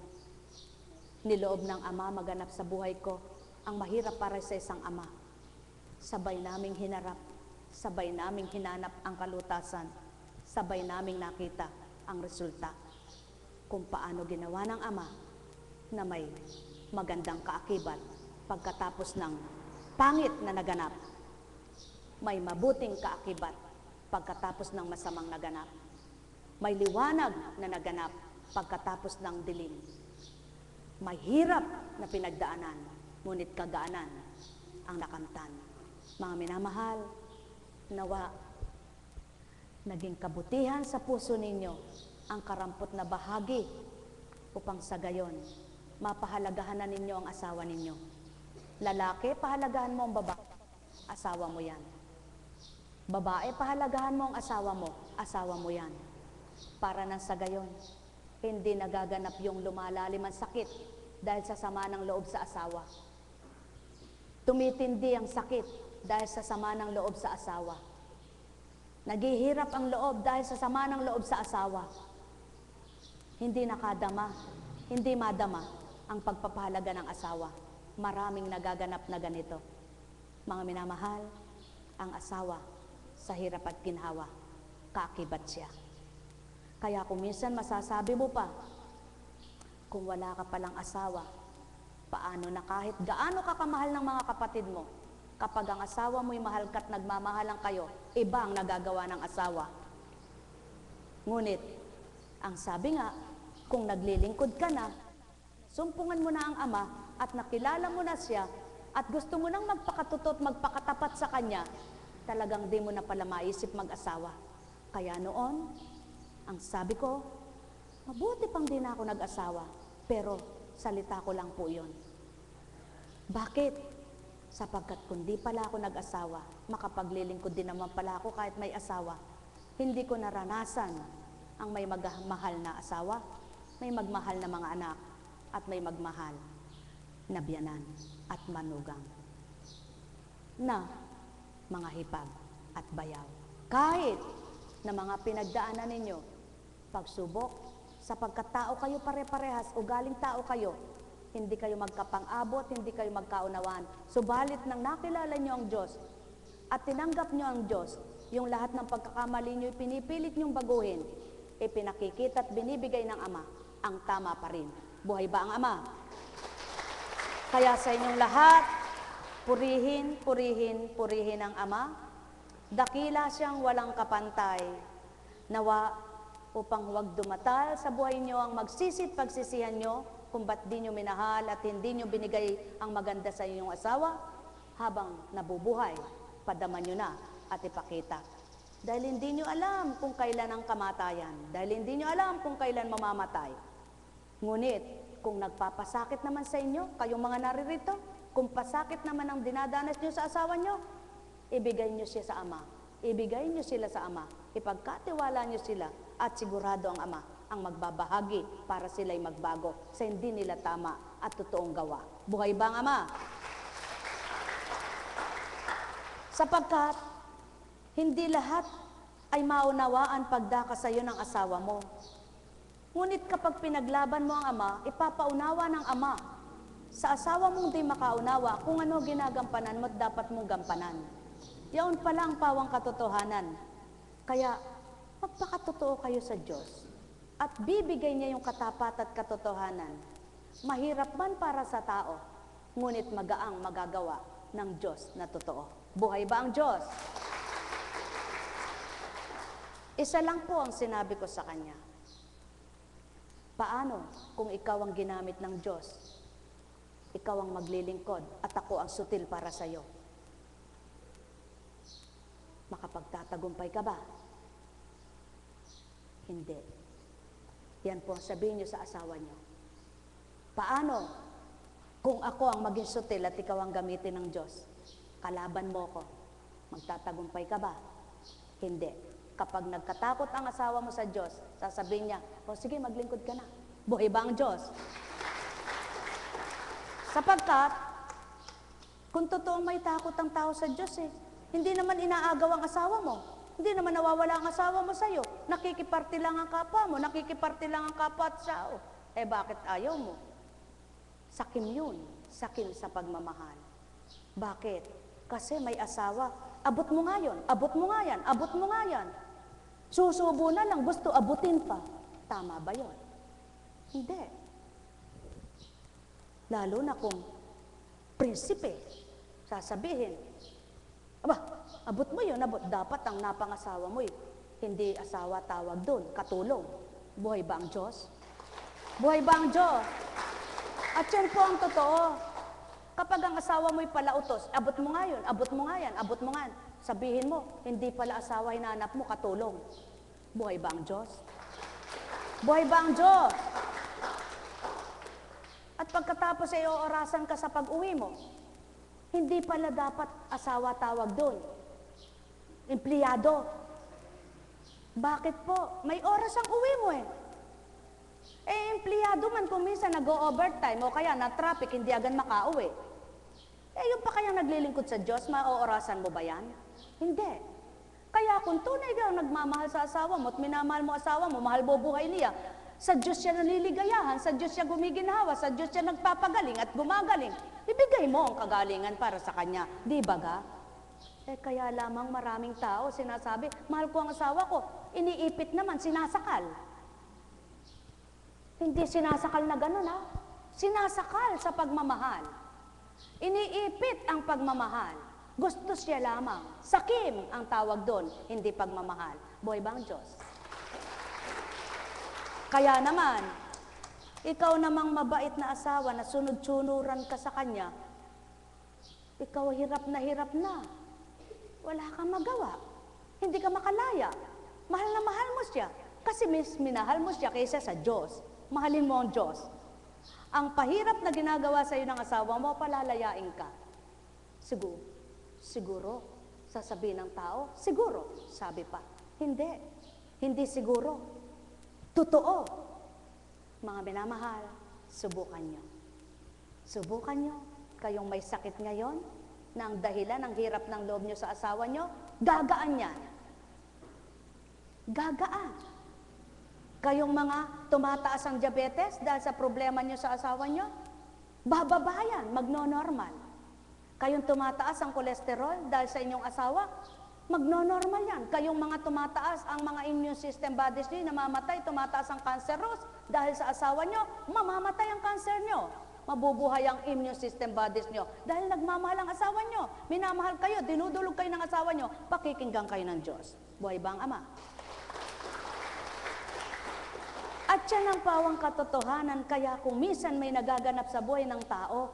Niloob ng Ama maganap sa buhay ko ang mahirap para sa isang ama. Sabay naming hinarap, sabay naming hinanap ang kalutasan, sabay naming nakita ang resulta kung paano ginawa ng Ama na may magandang kaakibat pagkatapos ng pangit na naganap. May mabuting kaakibat pagkatapos ng masamang naganap. May liwanag na naganap pagkatapos ng dilim. May hirap na pinagdaanan, ngunit kagaanan ang nakamtan. Mga minamahal, nawa, naging kabutihan sa puso ninyo ang karampot na bahagi upang sa gayon, mapahalagahan na ninyo ang asawa ninyo. Lalaki, pahalagahan mo ang babae, asawa mo yan. Babae, pahalagahan mo ang asawa mo yan. Para nang sa gayon, hindi nagaganap yung lumalalim ang sakit dahil sa sama ng loob sa asawa. Tumitindi ang sakit dahil sa sama ng loob sa asawa. Naghihirap ang loob dahil sa sama ng loob sa asawa. Hindi nakadama, hindi madama ang pagpapahalaga ng asawa. Maraming nagaganap na ganito. Mga minamahal, ang asawa sa hirap at ginhawa, kaakibat siya. Kaya kung minsan masasabi mo pa, kung wala ka palang asawa, paano na kahit gaano ka kamahal ng mga kapatid mo, kapag ang asawa mo'y mahal ka't nagmamahalan kayo, iba ang nagagawa ng asawa. Ngunit, ang sabi nga, kung naglilingkod ka na, sumpungan mo na ang Ama at nakilala mo na siya at gusto mo nang magpakatutot, magpakatapat sa kanya, talagang di mo na pala maisip mag-asawa. Kaya noon, ang sabi ko, mabuti pang di na ako nag-asawa, pero salita ko lang po yun. Bakit? Sapagkat kung di pala ako nag-asawa, makapaglilingkod din naman pala ako kahit may asawa. Hindi ko naranasan ang may magmahal na asawa, may magmahal na mga anak, at may magmahal na biyanan at manugang. na mga hipag at bayaw. Kahit na mga pinagdaanan ninyo, pagsubok, sapagkat tao kayo pare-parehas, ugaling tao kayo, hindi kayo magkapang-abot, hindi kayo magkaunawaan. Subalit nang nakilala nyo ang Diyos at tinanggap nyo ang Diyos, yung lahat ng pagkakamali nyo, pinipilit nyong baguhin, ipinakikita at binibigay ng Ama, ang tama pa rin. Buhay ba ang Ama? Kaya sa inyong lahat, purihin, purihin, purihin ang Ama. Dakila siyang walang kapantay. Nawa upang huwag dumatal sa buhay nyo ang magsisit pagsisihan nyo kung ba't di nyo minahal at hindi nyo binigay ang maganda sa inyong asawa habang nabubuhay. Padaman nyo na at ipakita. Dahil hindi nyo alam kung kailan ang kamatayan. Dahil hindi nyo alam kung kailan mamamatay. Ngunit, kung nagpapasakit naman sa inyo, kayong mga naririto, kung pasakit naman ang dinadanas nyo sa asawa nyo, ibigay nyo siya sa Ama. Ibigay nyo sila sa Ama. Ipagkatiwala nyo sila at sigurado ang Ama ang magbabahagi para sila'y magbago sa hindi nila tama at totoong gawa. Buhay ba ang Ama? Sapagkat hindi lahat ay maunawaan pagdaka sa iyo ng asawa mo. Ngunit kapag pinaglaban mo ang Ama, ipapaunawa ng Ama sa asawa mong di makaunawa kung ano ginagampanan mo at dapat mong gampanan. Yaon pala ang pawang katotohanan. Kaya, magpakatotoo kayo sa Diyos at bibigay niya yung katapat at katotohanan. Mahirap man para sa tao, ngunit magaang magagawa ng Diyos na totoo. Buhay ba ang Diyos? Isa lang po ang sinabi ko sa Kanya. Paano kung ikaw ang ginamit ng Diyos? Ikaw ang maglilingkod at ako ang sutil para sa iyo. Makapagtatagumpay ka ba? Hindi. Yan po sabihin niyo sa asawa niyo. Paano kung ako ang maging sutil at ikaw ang gamitin ng Diyos? Kalaban mo ko. Magtatagumpay ka ba? Hindi. Kapag nagkatakot ang asawa mo sa Diyos, sasabihin niya, o sige, maglingkod ka na. Buhay ba ang Diyos? Sapagkat, kung totoong may takot ang tao sa Diyos hindi naman inaagaw ang asawa mo. Hindi naman nawawala ang asawa mo sa'yo. Nakikiparte lang ang kapwa mo, nakikiparte lang ang kapwa at sao. Bakit ayaw mo? Sakim yun, sakim sa pagmamahal. Bakit? Kasi may asawa. Abot mo nga yun, abot mo nga yan, abot mo nga yan. Susubo na lang, gusto abutin pa. Tama ba yun? Hindi. Lalo na kung prinsipe, sasabihin, aba, abot mo yun, abot. Dapat ang napangasawa mo hindi asawa tawag doon, katulong. Buhay ba ang Diyos? Buhay ba ang Diyos? At yun po ang totoo. Kapag ang asawa mo'y palautos, abot mo nga yun, abot mo nga yan, abot mo nga yan. Sabihin mo, hindi pala asawa hinanap mo, katulong. Buhay ba ang Diyos? Buhay ba ang Diyos? At pagkatapos ay oorasan ka sa pag-uwi mo, hindi pala dapat asawa tawag doon. Empleyado. Bakit po? May oras ang uwi mo empleyado man kung minsan nag-o-overtime o kaya na-traffic, hindi agad makauwi. Yung pa kaya naglilingkod sa Diyos, maoorasan mo ba yan? Hindi. Kaya kung tunay ka nagmamahal sa asawa mo at minamahal mo asawa mo, mahal mo buhay niya, sa Diyos siya naniligayahan, sa Diyos siya gumiginhawa, sa Diyos siya nagpapagaling at gumagaling. Ibigay mo ang kagalingan para sa Kanya. Di ba ga? Kaya lamang maraming tao sinasabi, mahal ko ang asawa ko, iniipit naman, sinasakal. Hindi sinasakal na gano'n Sinasakal sa pagmamahal. Iniipit ang pagmamahal. Gusto siya lamang. Sakim ang tawag doon, hindi pagmamahal. Buhay ba ang Diyos? Kaya naman, ikaw namang mabait na asawa na sunod-sunuran ka sa Kanya, ikaw hirap na. Wala kang magawa. Hindi ka makalaya. Mahal na mahal mo siya. Kasi minahal mo siya kaysa sa Diyos. Mahalin mo ang Diyos. Ang pahirap na ginagawa sa iyo ng asawa mo, palalayain ka. Siguro, sasabihin ng tao, siguro, sabi pa. Hindi siguro. Totoo. Mga minamahal, subukan nyo. Subukan nyo. Kayong may sakit ngayon, na ang dahilan ng hirap ng loob nyo sa asawa nyo, gagaan yan. Gagaan. Kayong mga tumataas ang diabetes dahil sa problema nyo sa asawa nyo, bababa yan, magno-normal. Kayong tumataas ang kolesterol dahil sa inyong asawa, magno-normal yan. Kayong mga tumataas ang mga immune system bodies nyo, namamatay, tumataas ang cancerous dahil sa asawa nyo, mamamatay ang cancer nyo. Mabubuhay ang immune system bodies nyo. Dahil nagmamahal ang asawa nyo, minamahal kayo, dinudulog kayo ng asawa nyo, pakikinggan kayo ng Diyos. Buhay ba ang Ama? At yan ang pawang katotohanan, kaya kung minsan may nagaganap sa buhay ng tao,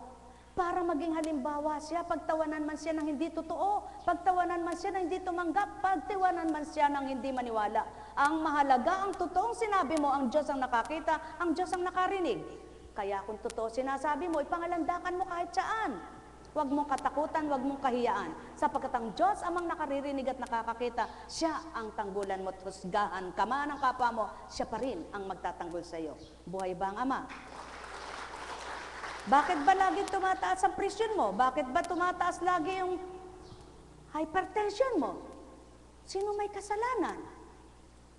para maging halimbawa siya, pagtawanan man siya ng hindi totoo, pagtawanan man siya ng hindi tumanggap, pagtawanan man siya ng hindi maniwala. Ang mahalaga, ang totoong sinabi mo, ang Diyos ang nakakita, ang Diyos ang nakarinig. Kaya kung totoo sinasabi mo, ipangalandakan mo kahit saan. Huwag mong katakutan, huwag mong kahiyaan. Sapagkat ang Diyos amang nakaririnig at nakakakita, siya ang tanggulan mo at husgahan ka man ng kapwa mo, siya pa rin ang magtatanggol sa iyo. Buhay ba ang Ama? Bakit ba lagi tumataas ang presyon mo? Bakit ba tumataas lagi yung hypertension mo? Sino may kasalanan?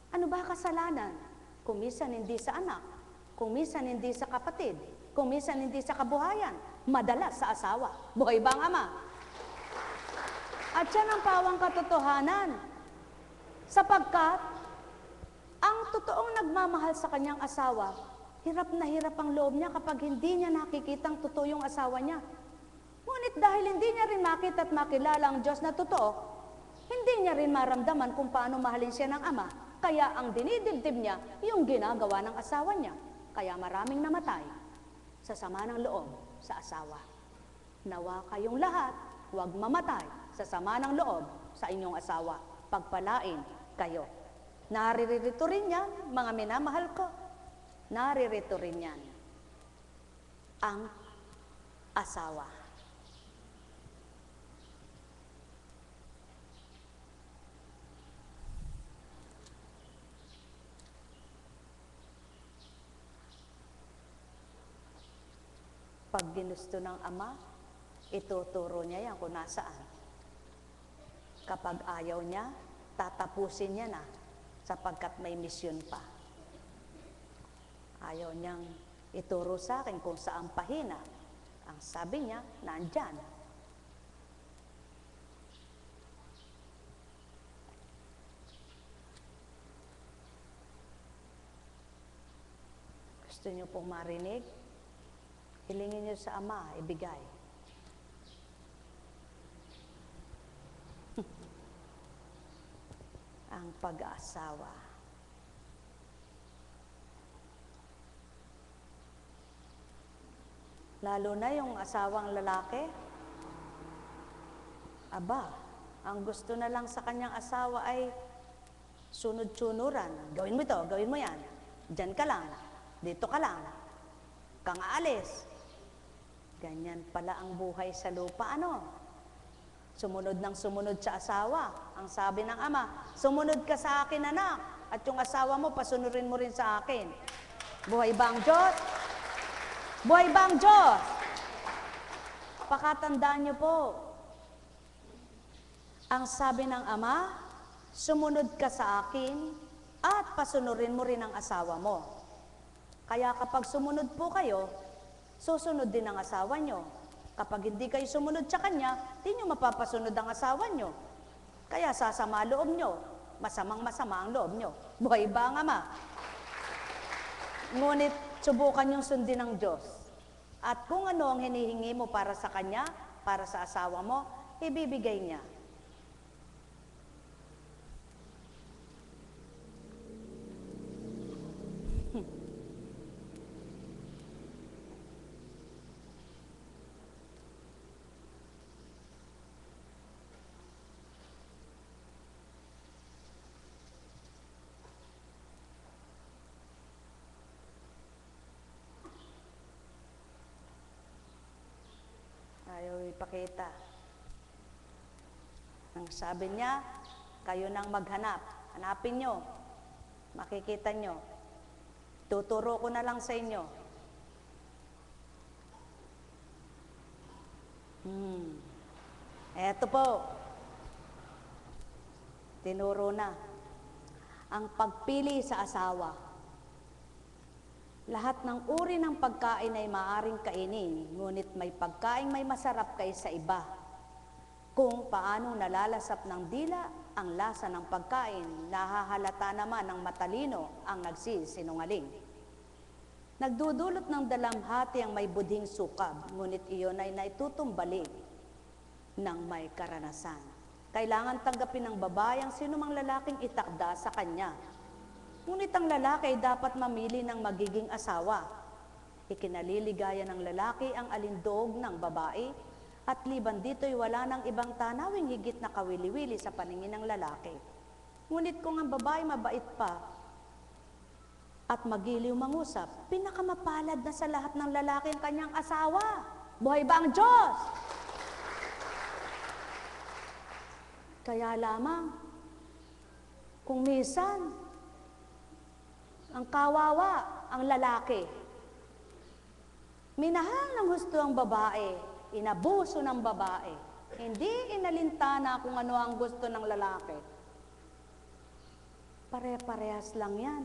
Ano ba kasalanan? Kung minsan hindi sa anak, kung minsan hindi sa kapatid, kung minsan hindi sa kabuhayan, madalas sa asawa. Buhay ba ang Ama? At yan ang pawang katotohanan. Sapagkat, ang totoong nagmamahal sa kanyang asawa, hirap na hirap ang loob niya kapag hindi niya nakikitang totoo yung asawa niya. Ngunit dahil hindi niya rin makita at makilala ang Diyos na totoo, hindi niya rin maramdaman kung paano mahalin siya ng Ama. Kaya ang dinidibdib niya, yung ginagawa ng asawa niya. Kaya maraming namatay sa sama ng loob sa asawa. Nawa kayong lahat, huwag mamatay sa sama ng loob sa inyong asawa. Pagpalain kayo. Naririto rin yan, mga minamahal ko. Naririto rin yan ang asawa. Pag ginusto ng Ama, ituturo niya yan kung nasaan. Kapag ayaw niya, tatapusin niya na sapagkat may misyon pa. Ayaw niyang ituro sa akin kung saan pahina. Ang sabi niya, nandyan. Gusto niyo pong marinig? Hilingin niyo sa Ama, ibigay. Ang pag-aasawa. Lalo na yung asawang lalaki, aba, ang gusto na lang sa kanyang asawa ay sunod-sunuran. Gawin mo ito, gawin mo yan. Diyan ka lang, dito ka lang, kang aalis. Ganyan pala ang buhay sa lupa, ano? Sumunod ng sumunod sa asawa. Ang sabi ng Ama, sumunod ka sa akin, anak. At yung asawa mo, pasunurin mo rin sa akin. Buhay ba ang Diyos? Buhay ba ang Diyos? Pakatandaan niyo po. Ang sabi ng Ama, sumunod ka sa akin at pasunurin mo rin ang asawa mo. Kaya kapag sumunod po kayo, susunod din ang asawa nyo. Kapag hindi kayo sumunod sa kanya, di nyo mapapasunod ang asawa nyo. Kaya sasama loob nyo. Masamang-masama ang loob nyo. Buhay ba ang Ama? Ngunit subukan yung sundin ng Diyos. At kung ano ang hinihingi mo para sa kanya, para sa asawa mo, ibibigay niya. Ayaw ipakita. Ang sabi niya, kayo nang maghanap. Hanapin nyo. Makikita nyo. Tuturo ko na lang sa inyo. Eto po, tinuro na. Ang pagpili sa asawa. Lahat ng uri ng pagkain ay maaring kainin, ngunit may pagkain may masarap kaysa iba. Kung paano nalalasap ng dila ang lasa ng pagkain, nahahalata naman ng matalino ang nagsisinungaling. Nagdudulot ng dalamhati ang may budhing sukab, ngunit iyon ay naitutumbalik ng may karanasan. Kailangan tanggapin ng babae ang sinumang lalaking itakda sa kanya. Ngunit ang lalaki ay dapat mamili ng magiging asawa. Ikinaliligaya ng lalaki ang alindog ng babae at liban dito'y wala ng ibang tanawing higit na kawili-wili sa paningin ng lalaki. Ngunit kung ang babae mabait pa at magiliw mangusap, pinakamapalad na sa lahat ng lalaki ang kanyang asawa. Buhay ba ang Diyos? Kaya lamang, kung minsan, ang kawawa, ang lalaki, minahal ng gusto ang babae, inabuso ng babae, hindi inalintana kung ano ang gusto ng lalaki. Pare-parehas lang yan.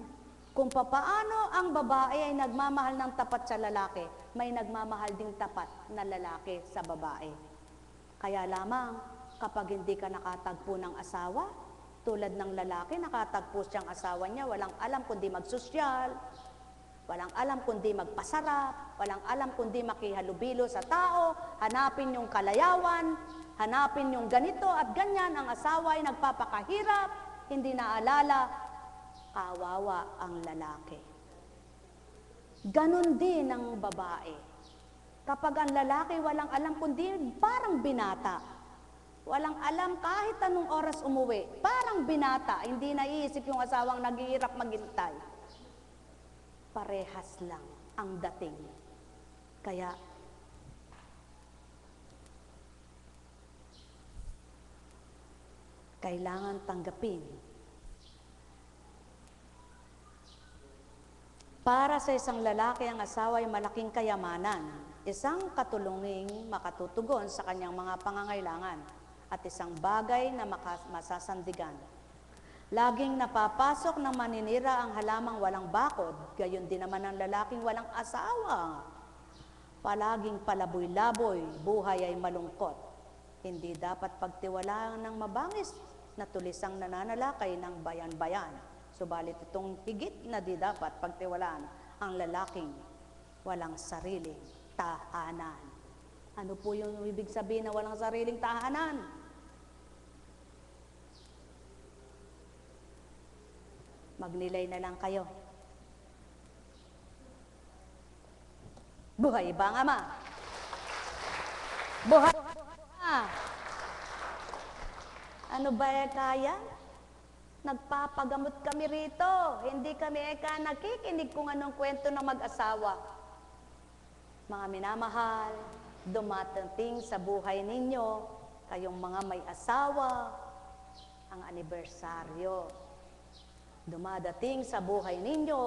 Kung papaano ang babae ay nagmamahal ng tapat sa lalaki, may nagmamahal ding tapat na lalaki sa babae. Kaya lamang, kapag hindi ka nakatagpo ng asawa, tulad ng lalaki, nakatagpo siyang asawa niya, walang alam kundi magsosyal, walang alam kundi magpasarap, walang alam kundi makihalubilo sa tao, hanapin yung kalayawan, hanapin yung ganito at ganyan, ang asawa ay nagpapakahirap, hindi naalala, kawawa ang lalaki. Ganon din ang babae. Kapag ang lalaki walang alam kundi parang binata, walang alam kahit anong oras umuwi, parang binata, hindi naiisip yung asawang naghihirap maghintay. Parehas lang ang dating. Kaya, kailangan tanggapin. Para sa isang lalaki, ang asawa ay malaking kayamanan, isang katulunging makatutugon sa kanyang mga pangangailangan, at isang bagay na masasandigan. Laging napapasok ng maninira ang halamang walang bakod, gayon din naman ang lalaking walang asawa. Palaging palaboy-laboy, buhay ay malungkot. Hindi dapat pagtiwalaan ng mabangis na tulisang nananalakay ng bayan-bayan. Subalit itong higit na di dapat pagtiwalaan ang lalaking walang sariling tahanan. Ano po yung ibig sabihin na walang sariling tahanan? Magnilay na lang kayo. Buhay ba ang ama? Buhay ba? Ano ba kaya? Nagpapagamot kami rito. Hindi kami nakikinig kung anong kwento ng mag-asawa. Mga minamahal, dumatating sa buhay ninyo, kayong mga may asawa, ang anibersaryo. Dumadating sa buhay ninyo,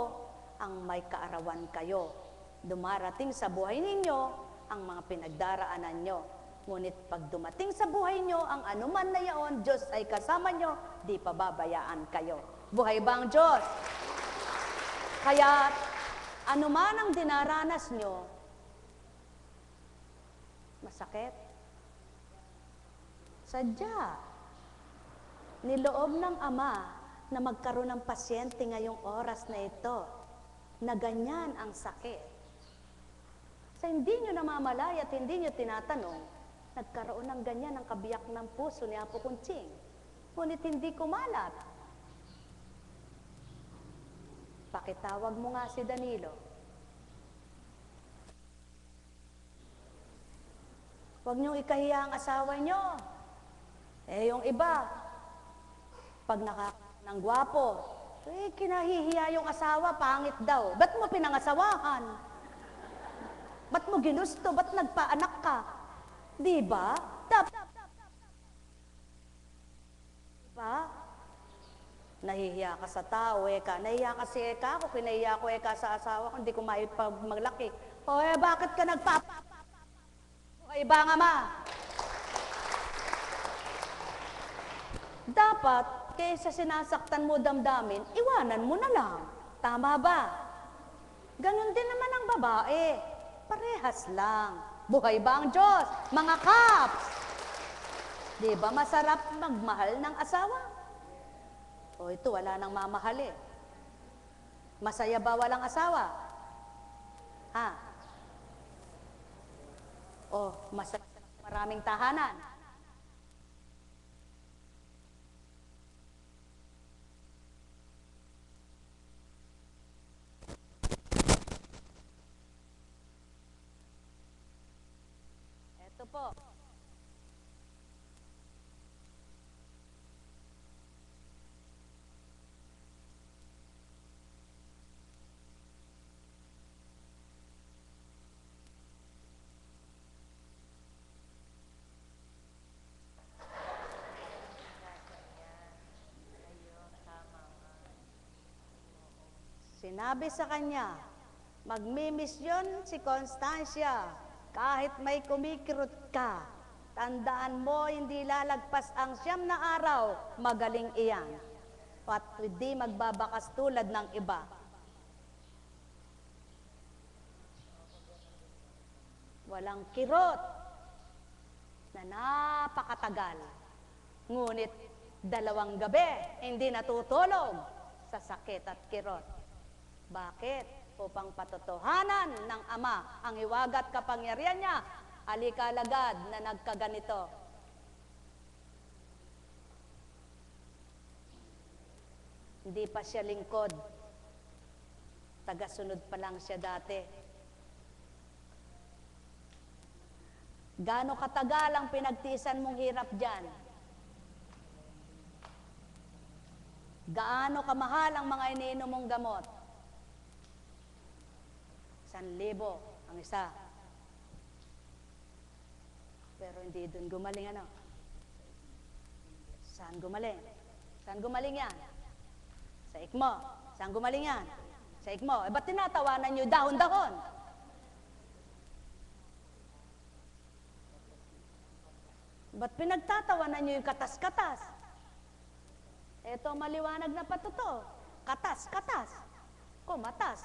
ang may kaarawan kayo. Dumarating sa buhay ninyo, ang mga pinagdaraanan nyo. Ngunit pag dumating sa buhay nyo, ang anuman na yaon, Diyos ay kasama nyo, di pababayaan kayo. Buhay ba ang Diyos? Kaya, anuman ang dinaranas nyo, masakit? Sadya, niloob ng Ama na magkaroon ng pasyente ngayong oras na ito, na ganyan ang sakit. Sa hindi nyo namamalay at hindi nyo tinatanong, nagkaroon ng ganyan ang kabiyak ng puso ni Apo Kunching. Ngunit hindi kumalat. Pakitawag mo nga si Danilo. Huwag niyong ikahiya ang asawa niyo. Yung iba, pag ng gwapo, kinahihiya yung asawa, pangit daw. Ba't mo pinangasawahan? Ba't mo ginusto? Ba't nagpaanak ka? Diba? Diba? Nahihiya ka sa tao, nahihiya ka si Eka, ako kinahiya ko Eka sa asawa ko, hindi ko maipag maglaki. Bakit ka nagpapa? Iba nga ma. Dapat, kaysa sinasaktan mo damdamin, iwanan mo na lang. Tama ba? Ganon din naman ang babae. Parehas lang. Buhay ba ang Diyos? Mga kaps! Di ba masarap magmahal ng asawa? O ito, wala nang mamahal eh. Masaya ba walang asawa? Ha? O, masaya maraming tahanan. Ito po. Sinabi sa kanya, magmimisyon si Constancia kahit may kumikirot ka. Tandaan mo, hindi lalagpas ang 9 na araw, magaling iyan. At hindi magbabakas tulad ng iba. Walang kirot na napakatagal. Ngunit 2 gabi, hindi natutulog sa sakit at kirot. Bakit? Upang patotohanan ng Ama ang hiwagat kapangyarihan niya, alikalagad na nagkaganito. Hindi pa siya lingkod. Tagasunod pa lang siya dati. Gaano katagal ang pinagtiisan mong hirap dyan? Gaano kamahal ang mga iniinom mong gamot? 1,000 ang isa. Pero hindi doon gumaling ano? Saan gumaling? Saan gumaling yan? Sa ICMO. Saan gumaling yan? Sa ICMO. Eh, ba't tinatawanan nyo dahon-dahon? Ba't pinagtatawanan nyo yung katas-katas? Eto maliwanag na patuto. Katas-katas. Kumatas.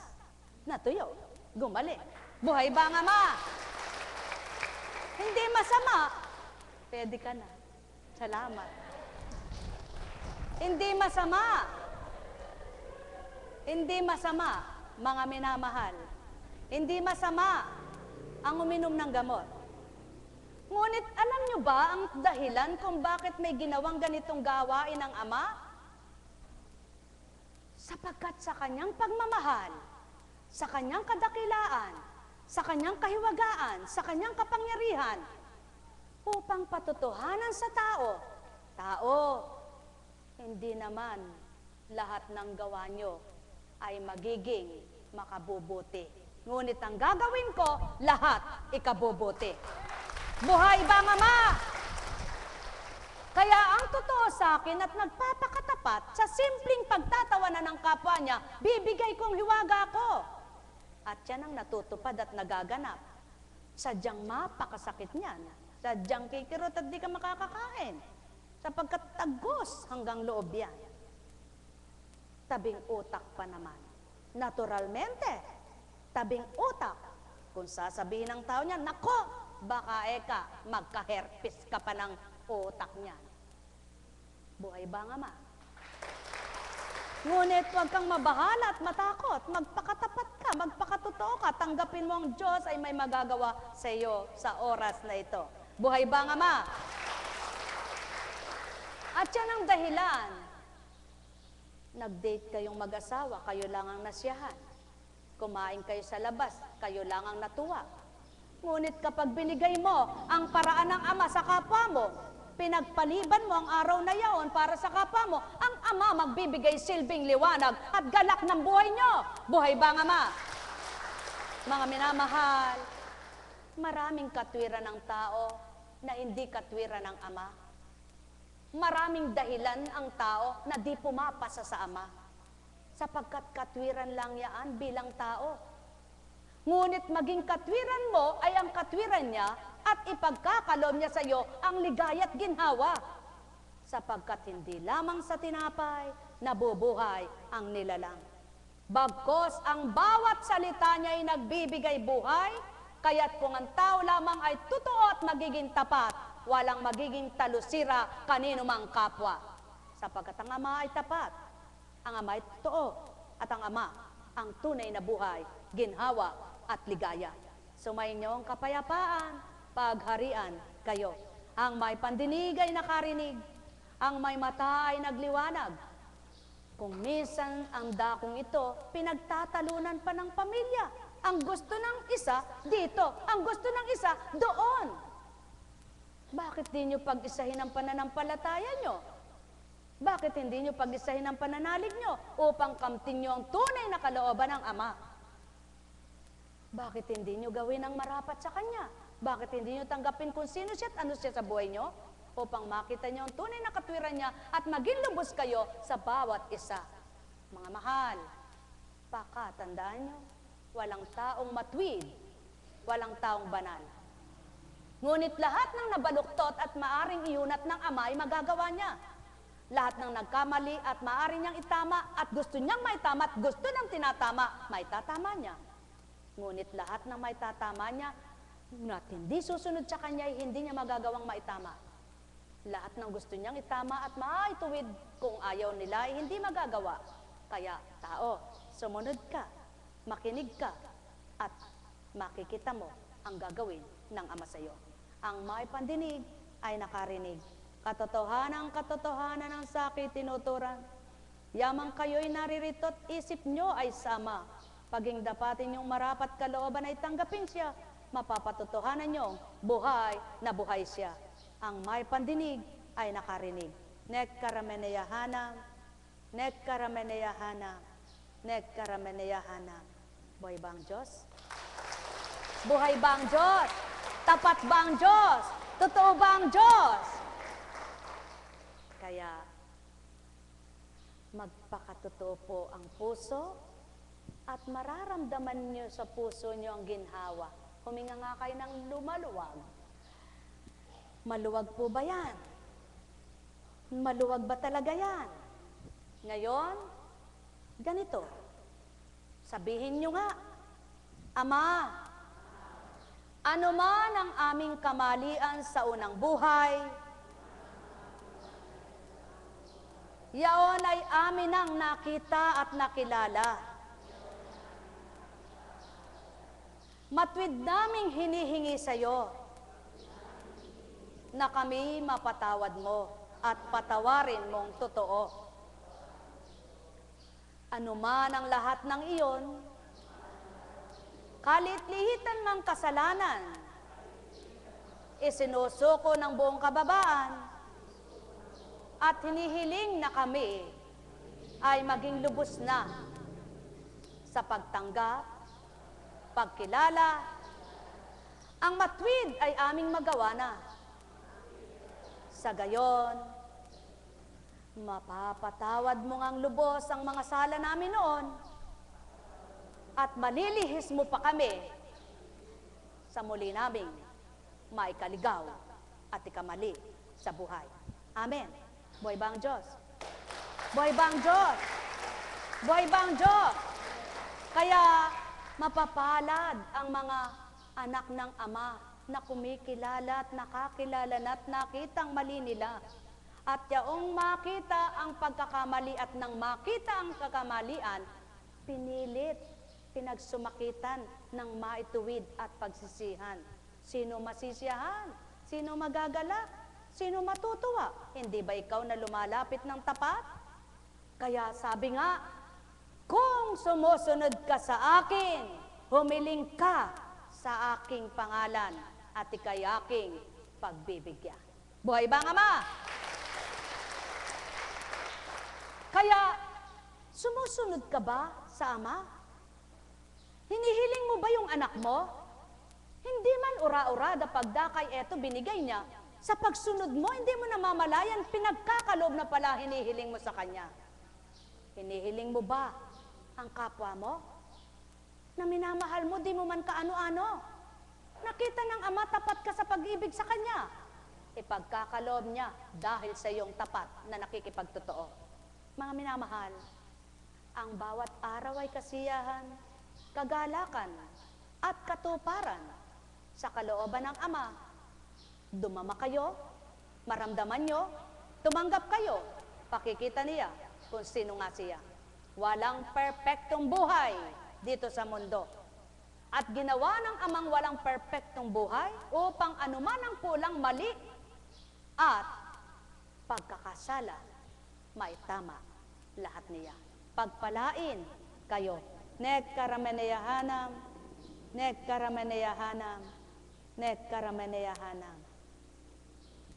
Natuyo. Gumaling. Buhay ba ang Ama? Hindi masama. Pwede ka na. Salamat. Hindi masama. Hindi masama, mga minamahal. Hindi masama ang uminom ng gamot. Ngunit alam nyo ba ang dahilan kung bakit may ginawang ganitong gawain ng Ama? Sapagkat sa kanyang pagmamahal, sa kanyang kadakilaan, sa kanyang kahiwagaan, sa kanyang kapangyarihan, upang patotohanan sa tao, hindi naman lahat ng gawa nyo ay magiging makabubuti. Ngunit ang gagawin ko, lahat ikabubuti. Buhay ba ang Ama? Kaya ang totoo sa akin at nagpapakatapat sa simpleng pagtatawanan ng kapwa niya, bibigay kong hiwaga ko. At yan ang natutupad at nagaganap. Sadyang mapakasakit niyan. Sadyang kikirot at di ka makakakain. Sapagkat tagos hanggang loob yan. Tabing utak pa naman. Naturalmente, tabing utak. Kung sasabihin ng tao niya, nako, baka magka-herpes ka pa ng utak niyan. Buhay ba ang Ama? Ngunit huwag kang mabahala at matakot. Magpakatapat ka, magpakatotoo ka. Tanggapin mo ang Diyos ay may magagawa sa iyo sa oras na ito. Buhay ba ang Ama? At yan ang dahilan. Nag-date kayong mag-asawa, kayo lang ang nasiyahan. Kumain kayo sa labas, kayo lang ang natuwa. Ngunit kapag binigay mo ang paraan ng Ama sa kapwa mo, pinagpaliban mo ang araw na yaon para sa kapwa mo, ang Ama magbibigay silbing liwanag at galak ng buhay nyo. Buhay ba ang Ama? Mga minamahal, maraming katwiran ng tao na hindi katwiran ng Ama. Maraming dahilan ang tao na di pumapasa sa Ama. Sapagkat katwiran lang yaan bilang tao. Ngunit maging katwiran mo ay ang katwiran niya at ipagkakaloob niya sa iyo ang ligaya at ginhawa. sapagkat hindi lamang sa tinapay nabubuhay ang nilalang. Bagkos ang bawat salita niya ay nagbibigay buhay, kaya't kung ang tao lamang ay totoo at magiging tapat, walang magiging talusira kanino mang kapwa. Sapagkat ang Ama ay tapat, ang Ama ay totoo, at ang Ama ang tunay na buhay, ginhawa at ligaya. Sumainyo ang kapayapaan, pagharian kayo. Ang may pandinig ay nakarinig, ang may mata ay nagliwanag. Kung minsan ang dakong ito, pinagtatalunan pa ng pamilya. Ang gusto ng isa, dito. Ang gusto ng isa, doon. Bakit di nyo pag-isahin ang pananampalataya nyo? Bakit hindi nyo pag-isahin ang pananalig nyo upang kamtin nyo ang tunay na kalooban ng Ama? Bakit hindi nyo gawin ang marapat sa Kanya? Bakit hindi nyo tanggapin kung sino siya at ano siya sa buhay nyo? Upang makita nyo ang tunay na katwiran niya at maging lubos kayo sa bawat isa. Mga mahal, pakatandaan nyo, walang taong matwid, walang taong banal. Ngunit lahat ng nabaluktot at maaring iunat ng Ama ay magagawa niya. Lahat ng nagkamali at maaari niyang itama at gusto niyang maitama at gusto ng tinatama, maitatama niya. Ngunit lahat ng maitatama niya at hindi susunod sa kanya ay hindi niya magagawang maitama. Lahat ng gusto niyang itama at maituwid kung ayaw nila ay hindi magagawa. Kaya tao, sumunod ka, makinig ka, at makikita mo ang gagawin ng Ama sa iyo. Ang may pandinig ay nakarinig. Katotohanan ng sakit tinuturan. Yamang kayo'y naririto't isip nyo ay sama. Paging dapatin yung marapat kalooban ay tanggapin siya, mapapatotohanan nyong buhay na buhay siya. Ang may pandinig ay nakarinig. Nekkarameneyahanam, nekkarameneyahanam, nekkarameneyahanam. Buhay ba ang Diyos? Buhay ba ang Diyos? Tapat ba ang Diyos? Totoo ba ang Diyos? Kaya, magpakatotoo po ang puso at mararamdaman nyo sa puso nyo ang ginhawa. Huminga nga kayo ng lumaluwag. Maluwag po ba yan? Maluwag ba talaga yan? Ngayon, ganito. Sabihin nyo nga, Ama, ano man ang aming kamalian sa unang buhay, yaon ay amin ang nakita at nakilala. Matwid naming hinihingi sa iyo na kami mapatawad mo at patawarin mong totoo. Ano man ang lahat ng iyon, kalit-lihitan mang kasalanan, isinusuko ng buong kababaan, at hinihiling na kami ay maging lubos na sa pagtanggap, pagkilala, ang matwid ay aming magawa na. Sa gayon, mapapatawad mo ngang lubos ang mga sala namin noon at malilihis mo pa kami sa muli naming maikaligaw at ikamali sa buhay. Amen. Buhay ba ang Diyos? Buhay ba ang Diyos? Buhay ba ang Diyos? Kaya mapapalad ang mga anak ng Ama na kumikilala at nakakilala na at nakitang mali nila. At yaong makita ang pagkakamali at nang makita ang kakamalian, pinilit, pinagsumakitan ng maituwid at pagsisihan. Sino masisiyahan? Sino magagalak? Sino matutuwa? Hindi ba ikaw na lumalapit ng tapat? Kaya sabi nga, kung sumusunod ka sa akin, humiling ka sa aking pangalan at ikay aking pagbibigyan. Buhay ba ang Ama? Kaya, sumusunod ka ba sa Ama? Hinihiling mo ba yung anak mo? Hindi man ura-urada pagdakay eto binigay niya. Sa pagsunod mo, hindi mo namamalayan, pinagkakalob na pala hinihiling mo sa kanya. Hinihiling mo ba ang kapwa mo? Na minamahal mo, di mo man kaano-ano. Nakita ng Ama, tapat ka sa pag-ibig sa kanya. ipagkakaloob niya dahil sa iyong tapat na nakikipagtotoo. Mga minamahal, ang bawat araw ay kasiyahan, kagalakan, at katuparan sa kalooban ng Ama. Dumama kayo, maramdaman nyo, tumanggap kayo, pakikita niya kung sino nga siya. Walang perpektong buhay dito sa mundo. At ginawa ng Amang walang perpektong buhay upang anuman ang kulang, mali at pagkakasala, maitama lahat niya. Pagpalain kayo. Nagkarameneyahanam, nagkarameneyahanam, nagkarameneyahanam.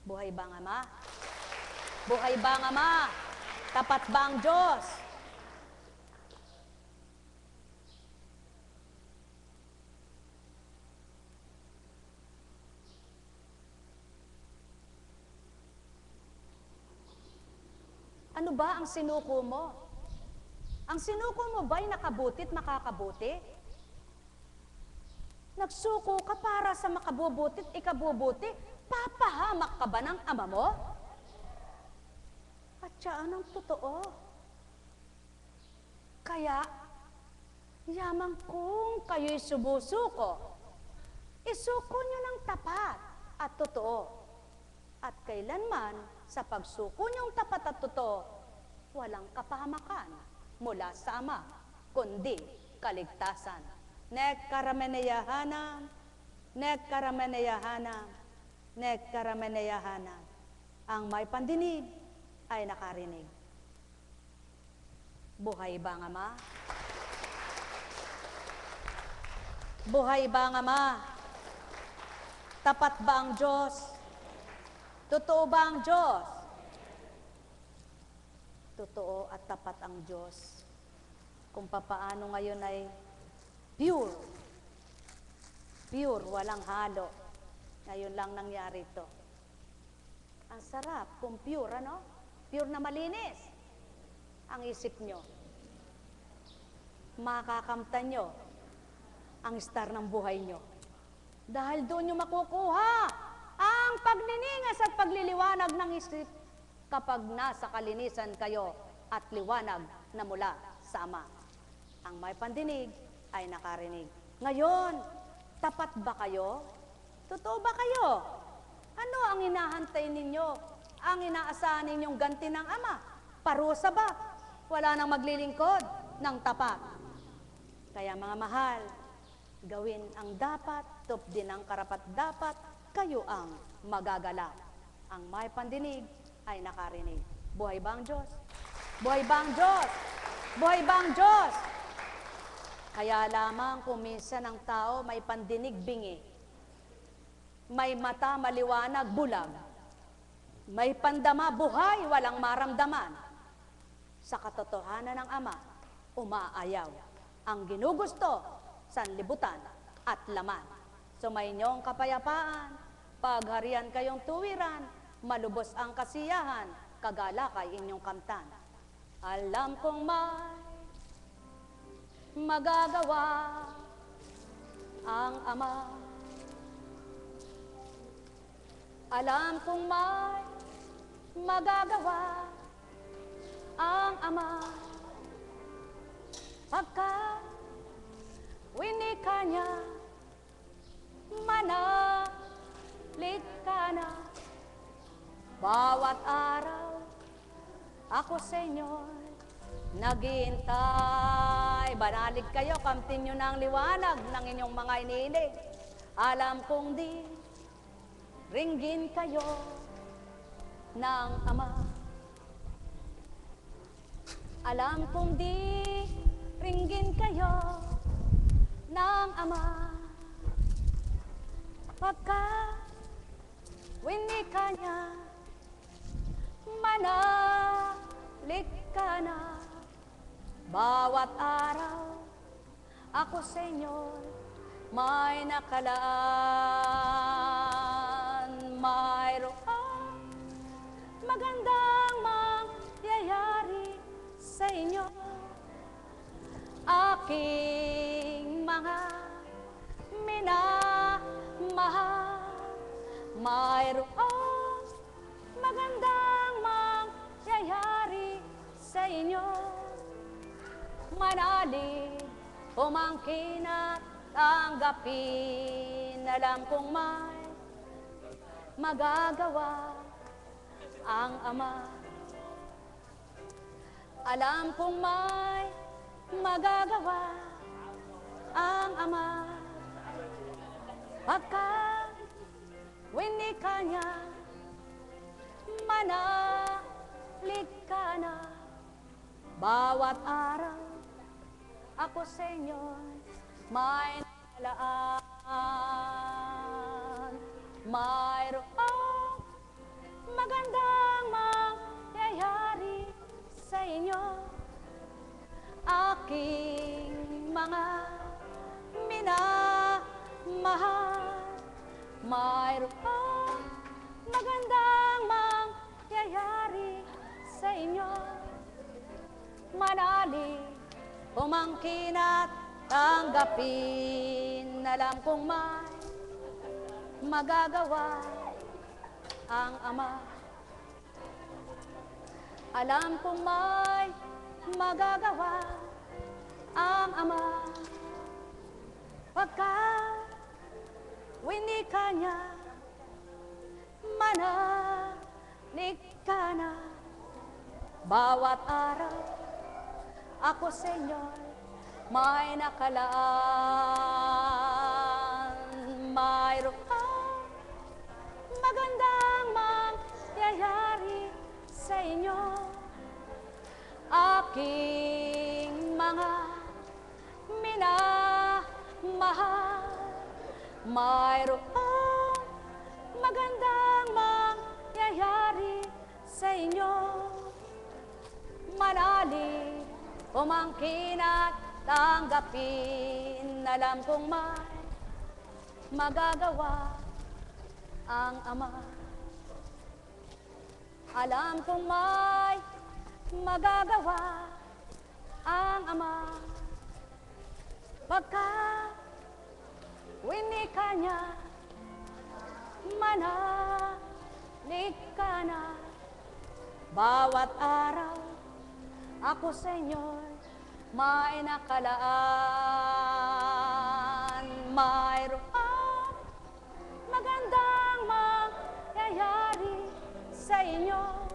Buhay ba ang Ama? Buhay ba ang Ama? Tapat ba ang Diyos? Ano ba ang sinuko mo? Ang sinuko mo ba'y nakabuti at makakabuti? Nagsuko ka para sa makabubuti at ikabubuti? Papahamak ka ba ng Ama mo? At siyaan ang totoo. Kaya, yaman kung kayo'y subusuko, isuko nyo ng tapat at totoo. At kailanman, sa pagsuko niyong tapat at totoo, walang kapahamakan mula sa Ama, kundi kaligtasan. Nagkarameneyahanam, nagkarameneyahanam, nagkarameneyahanam. Ang may pandinig ay nakarinig. Buhay ba ang Ama? Buhay ba ang Ama? Tapat ba ang Diyos? Totoo ba ang Diyos? Totoo at tapat ang Diyos. Kung papaano ngayon ay pure. Pure, walang halo. Ngayon lang nangyari ito. Ang sarap kung pure, ano? Pure na malinis. Ang isip nyo. Makakamtan nyo ang star ng buhay nyo. Dahil doon nyo makukuha ang pagniningas at pagliliwanag ng isip kapag nasa kalinisan kayo at liwanag na mula sa Ama. Ang may pandinig ay nakarinig. Ngayon, tapat ba kayo? Totoo ba kayo? Ano ang hinahantay ninyo? Ang inaasahan ninyong ganti ng Ama? Parusa ba? Wala nang maglilingkod ng tapat. Kaya mga mahal, gawin ang dapat, tupdin ang karapat-dapat, kayo ang magagalak. Ang may pandinig ay nakarinig. Buhay ba ang Diyos? Buhay ba ang Diyos? Buhay ba ang Diyos? Kaya lamang kung minsan ang tao may pandinig bingi, may mata maliwanag bulag, may pandama buhay walang maramdaman. Sa katotohanan ng Ama, umaayaw ang ginugusto, sanlibutan at laman. Sumayinyong kapayapaan, pagharian kayong tuwiran, malubos ang kasiyahan, kagalakay inyong kamtan. Alam kong may magagawa ang Ama. Alam kong may magagawa ang Ama. Pagka winika niya, manalig ka na. Bawat araw, ako sa inyo naghihintay. Banalig kayo, kamtin nyo ng liwanag ng inyong mga iniiling. Alam kong di, ringgin kayo ng Ama. Alam kong di, ringgin kayo ng Ama. Pagka winika niya, manalig ka na. Bawat araw, ako sa inyo may nakalaan. Mayroon magandang mangyayari sa inyo. Aking mga minamahal, mayroon manalig, umangkin at tanggapin. Alam kong may magagawa ang Ama. Alam kong may magagawa ang Ama. Pagkat winika niya, manalig ka na. Bawat araw ako sa inyo may nalaan. Mayroong magandang mangyayari sa inyo, aking mga minamahal. Mayroong magandang mangyayari sa inyo, manalig, umangkin at tanggapin. Alam kong may magagawa ang Ama. Alam kong may magagawa ang Ama. Pagkat winika niya, manalig ka na. Bawat araw ako sa inyo may nakalaan. Mayroong magandang mangyayari sa inyo, aking mga minamahal. Mayroong magandang mangyayari sa inyo, manalig, umangkin at tanggapin. Alam kong may magagawa ang Ama. Alam kong may magagawa ang Ama. Pagkat winika niya, manalig ka na. Bawat araw ako sa inyo may nakalaan. Mayroong magandang mangyayari sa inyo,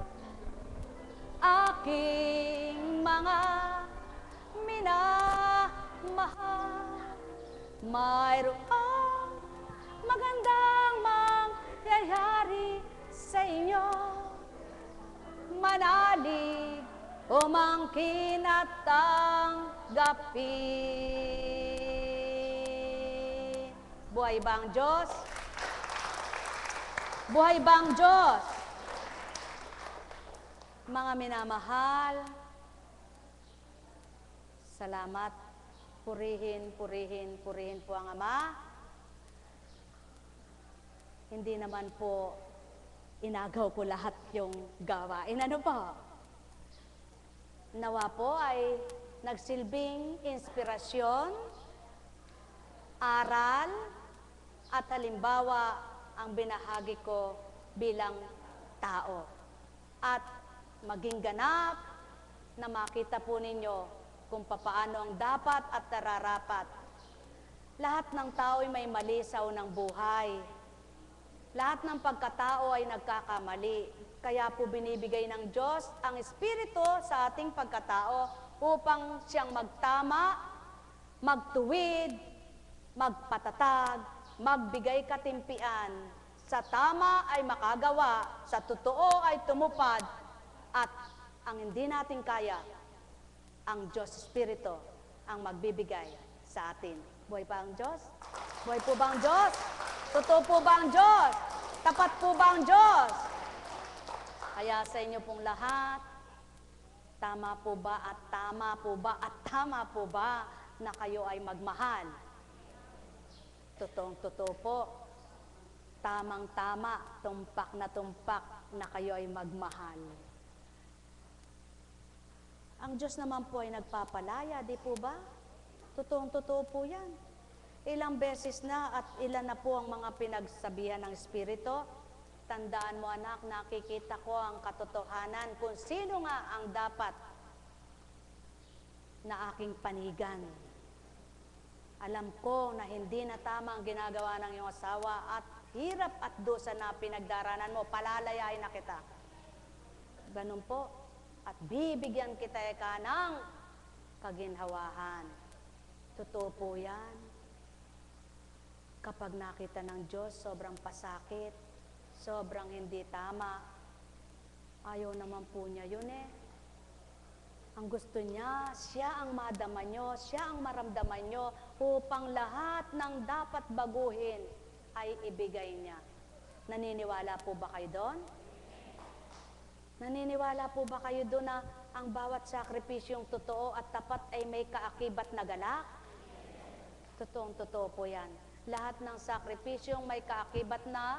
aking mga minamahal. Mayroong magandang mangyayari sa inyo, manalig, umangkin at tanggapin. Buhay ba ang Diyos? Buhay ba ang Diyos? Mga minamahal, salamat. Purihin, purihin, purihin po ang Ama. Hindi naman po inagaw ko lahat yung gawain. Ano po? Nawa po ay nagsilbing inspirasyon, aral, at halimbawa ang binahagi ko bilang tao. At maging ganap na makita po ninyo kung papaano ang dapat at nararapat. Lahat ng tao ay may mali sa unang buhay. Lahat ng pagkatao ay nagkakamali. Kaya po binibigay ng Diyos ang Espiritu sa ating pagkatao upang siyang magtama, magtuwid, magpatatag, magbigay katimpian. Sa tama ay makagawa, sa totoo ay tumupad, at ang hindi natin kaya, ang Diyos Espiritu ang magbibigay sa atin. Buhay pa ang Diyos? Buhay po ba ang Diyos? Totoo po ba ang Diyos? Tapat po ba ang Diyos? Kaya sa inyo pong lahat, tama po ba at tama po ba at tama po ba na kayo ay magmahal? Totoong-totoo po. Tamang-tama, tumpak na kayo ay magmahal. Ang Diyos naman po ay nagpapalaya, di po ba? Totoong-totoo po yan. Ilang beses na at ilan na po ang mga pinagsabihan ng Espiritu. Tandaan mo anak, nakikita ko ang katotohanan kung sino nga ang dapat na aking panigan. Alam ko na hindi na tama ang ginagawa ng iyong asawa at hirap at dusa na pinagdaranan mo, palalayain na kita. Ganun po. At bibigyan kita ng kaginhawahan. Totoo po yan. Kapag nakita ng Diyos, sobrang pasakit, sobrang hindi tama, ayaw naman po niya yun eh. Ang gusto niya, siya ang madama nyo, siya ang maramdaman nyo, upang lahat ng dapat baguhin ay ibigay niya. Naniniwala po ba kayo doon? Naniniwala po ba kayo doon na ang bawat sakripisyong totoo at tapat ay may kaakibat na galak? Totoong-totoo po yan. Lahat ng sakripisyong may kaakibat na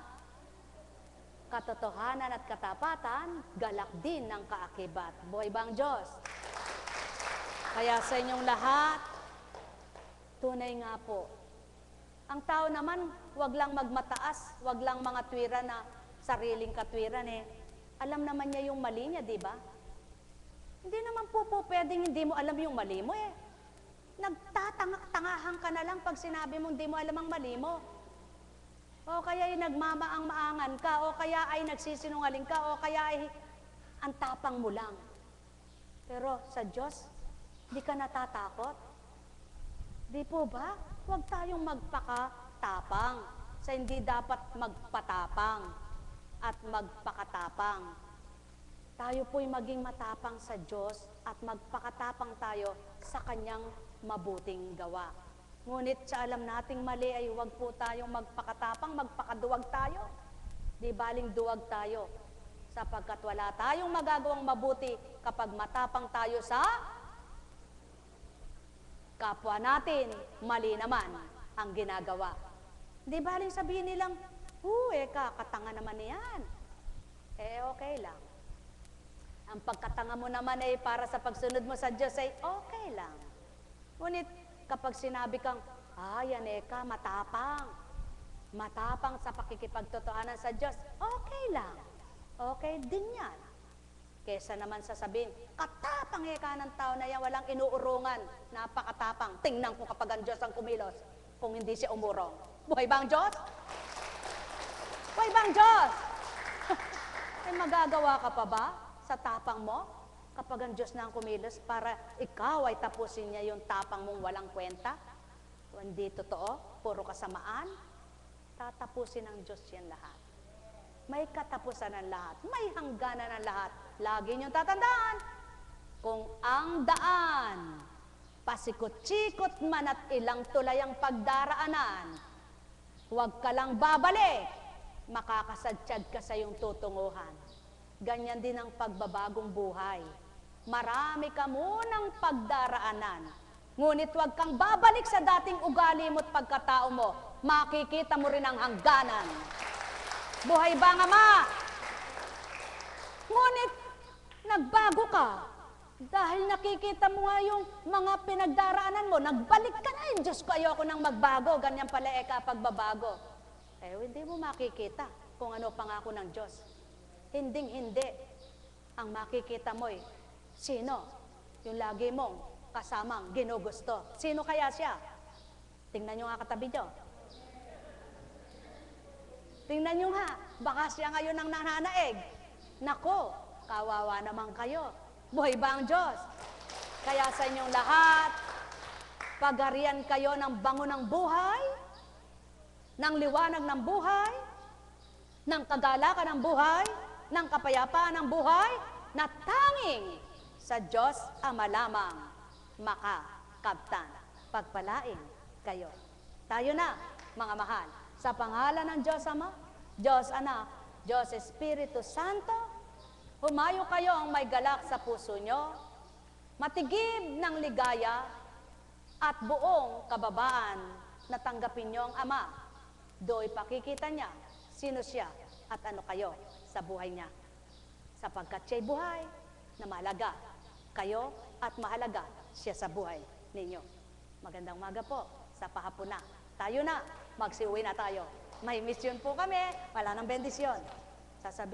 katotohanan at katapatan, galak din ng kaakibat. Buhay ba ang Diyos? Kaya sa inyong lahat, tunay nga po. Ang tao naman, wag lang magmataas, wag lang mga tuwira na sariling katwiran eh. Alam naman niya yung mali niya, di ba? Hindi naman po pwedeng hindi mo alam yung mali mo eh. Nagtatangak-tangahan ka na lang pag sinabi mong hindi mo alam ang mali mo. O kaya ay nagmamaang-maangan ka, o kaya ay nagsisinungaling ka, o kaya ay ang tapang mo lang. Pero sa Diyos, di ka natatakot? Di po ba? Huwag tayong magpakatapang sa hindi dapat magpatapang at magpakatapang. Tayo po'y maging matapang sa Diyos at magpakatapang tayo sa Kanyang mabuting gawa. Ngunit sa alam nating mali ay huwag po tayong magpakatapang, magpakaduwag tayo. Di baling duwag tayo, sapagkat wala tayong magagawang mabuti kapag matapang tayo sa kapwa natin, mali naman ang ginagawa. Di baling sabihin nilang, katanga naman niyan. Okay lang. Ang pagkatanga mo naman ay para sa pagsunod mo sa Diyos ay okay lang. Ngunit kapag sinabi kang, matapang. Matapang sa pakikipagtotohanan sa Diyos, okay lang. Okay din yan. Kesa naman sasabihin, katapang ka ng tao na yan, walang inuurungan, napakatapang. Tingnan ko kapag ang Diyos ang kumilos, kung hindi siya umurong. Buhay ba ang Diyos? Buhay ba ang Diyos? Ay magagawa ka pa ba sa tapang mo? Kapag ang Diyos na ang kumilos para ikaw ay tapusin niya yung tapang mong walang kwenta? Kung hindi totoo, puro kasamaan, tatapusin ng Diyos yan lahat. May katapusan ng lahat, may hangganan ng lahat. Lagi niyong tatandaan, kung ang daan, pasikot-sikot man at ilang tulay ang pagdaraanan, huwag ka lang babalik, makakasadsyad ka sa iyong tutunguhan. Ganyan din ang pagbabagong buhay. Marami ka munang pagdaraanan. Ngunit huwag kang babalik sa dating ugali mo at pagkatao mo. Makikita mo rin ang hangganan. Buhay ba nga ma? Ngunit nagbago ka. Dahil nakikita mo nga yung mga pinagdaraanan mo, nagbalik ka na. Diyos ko, ayoko nang magbago. Ganyan pala pagbabago. Hindi mo makikita kung ano pangako ng Diyos. Hinding-hindi. Ang makikita mo sino? Yung lagi mong kasamang ginugusto. Sino kaya siya? Tingnan nyo nga katabi nyo. Tingnan nyo nga, baka siya ngayon ang nananaig. Nako, kawawa naman kayo. Buhay ba ang Diyos? Kaya sa inyong lahat, pagarian kayo ng bango ng buhay, ng liwanag ng buhay, ng kagalakan ng buhay, ng kapayapaan ng buhay, na tanging sa Diyos Ama lamang makakabtan. Pagpalain kayo. Tayo na, mga mahal. Sa pangalan ng Diyos Ama, Diyos Anak, Diyos Espiritu Santo, humayo kayo ang may galak sa puso nyo, matigib ng ligaya, at buong kababaan na tanggapin nyo ang Ama. Do'y pakikita niya sino siya at ano kayo sa buhay niya. Sapagkat siya'y buhay na mahalaga kayo at mahalaga siya sa buhay ninyo. Magandang umaga po sa pahapon na. Tayo na, magsiuwi na tayo. May mission po kami, wala nang bendisyon. Sasabihin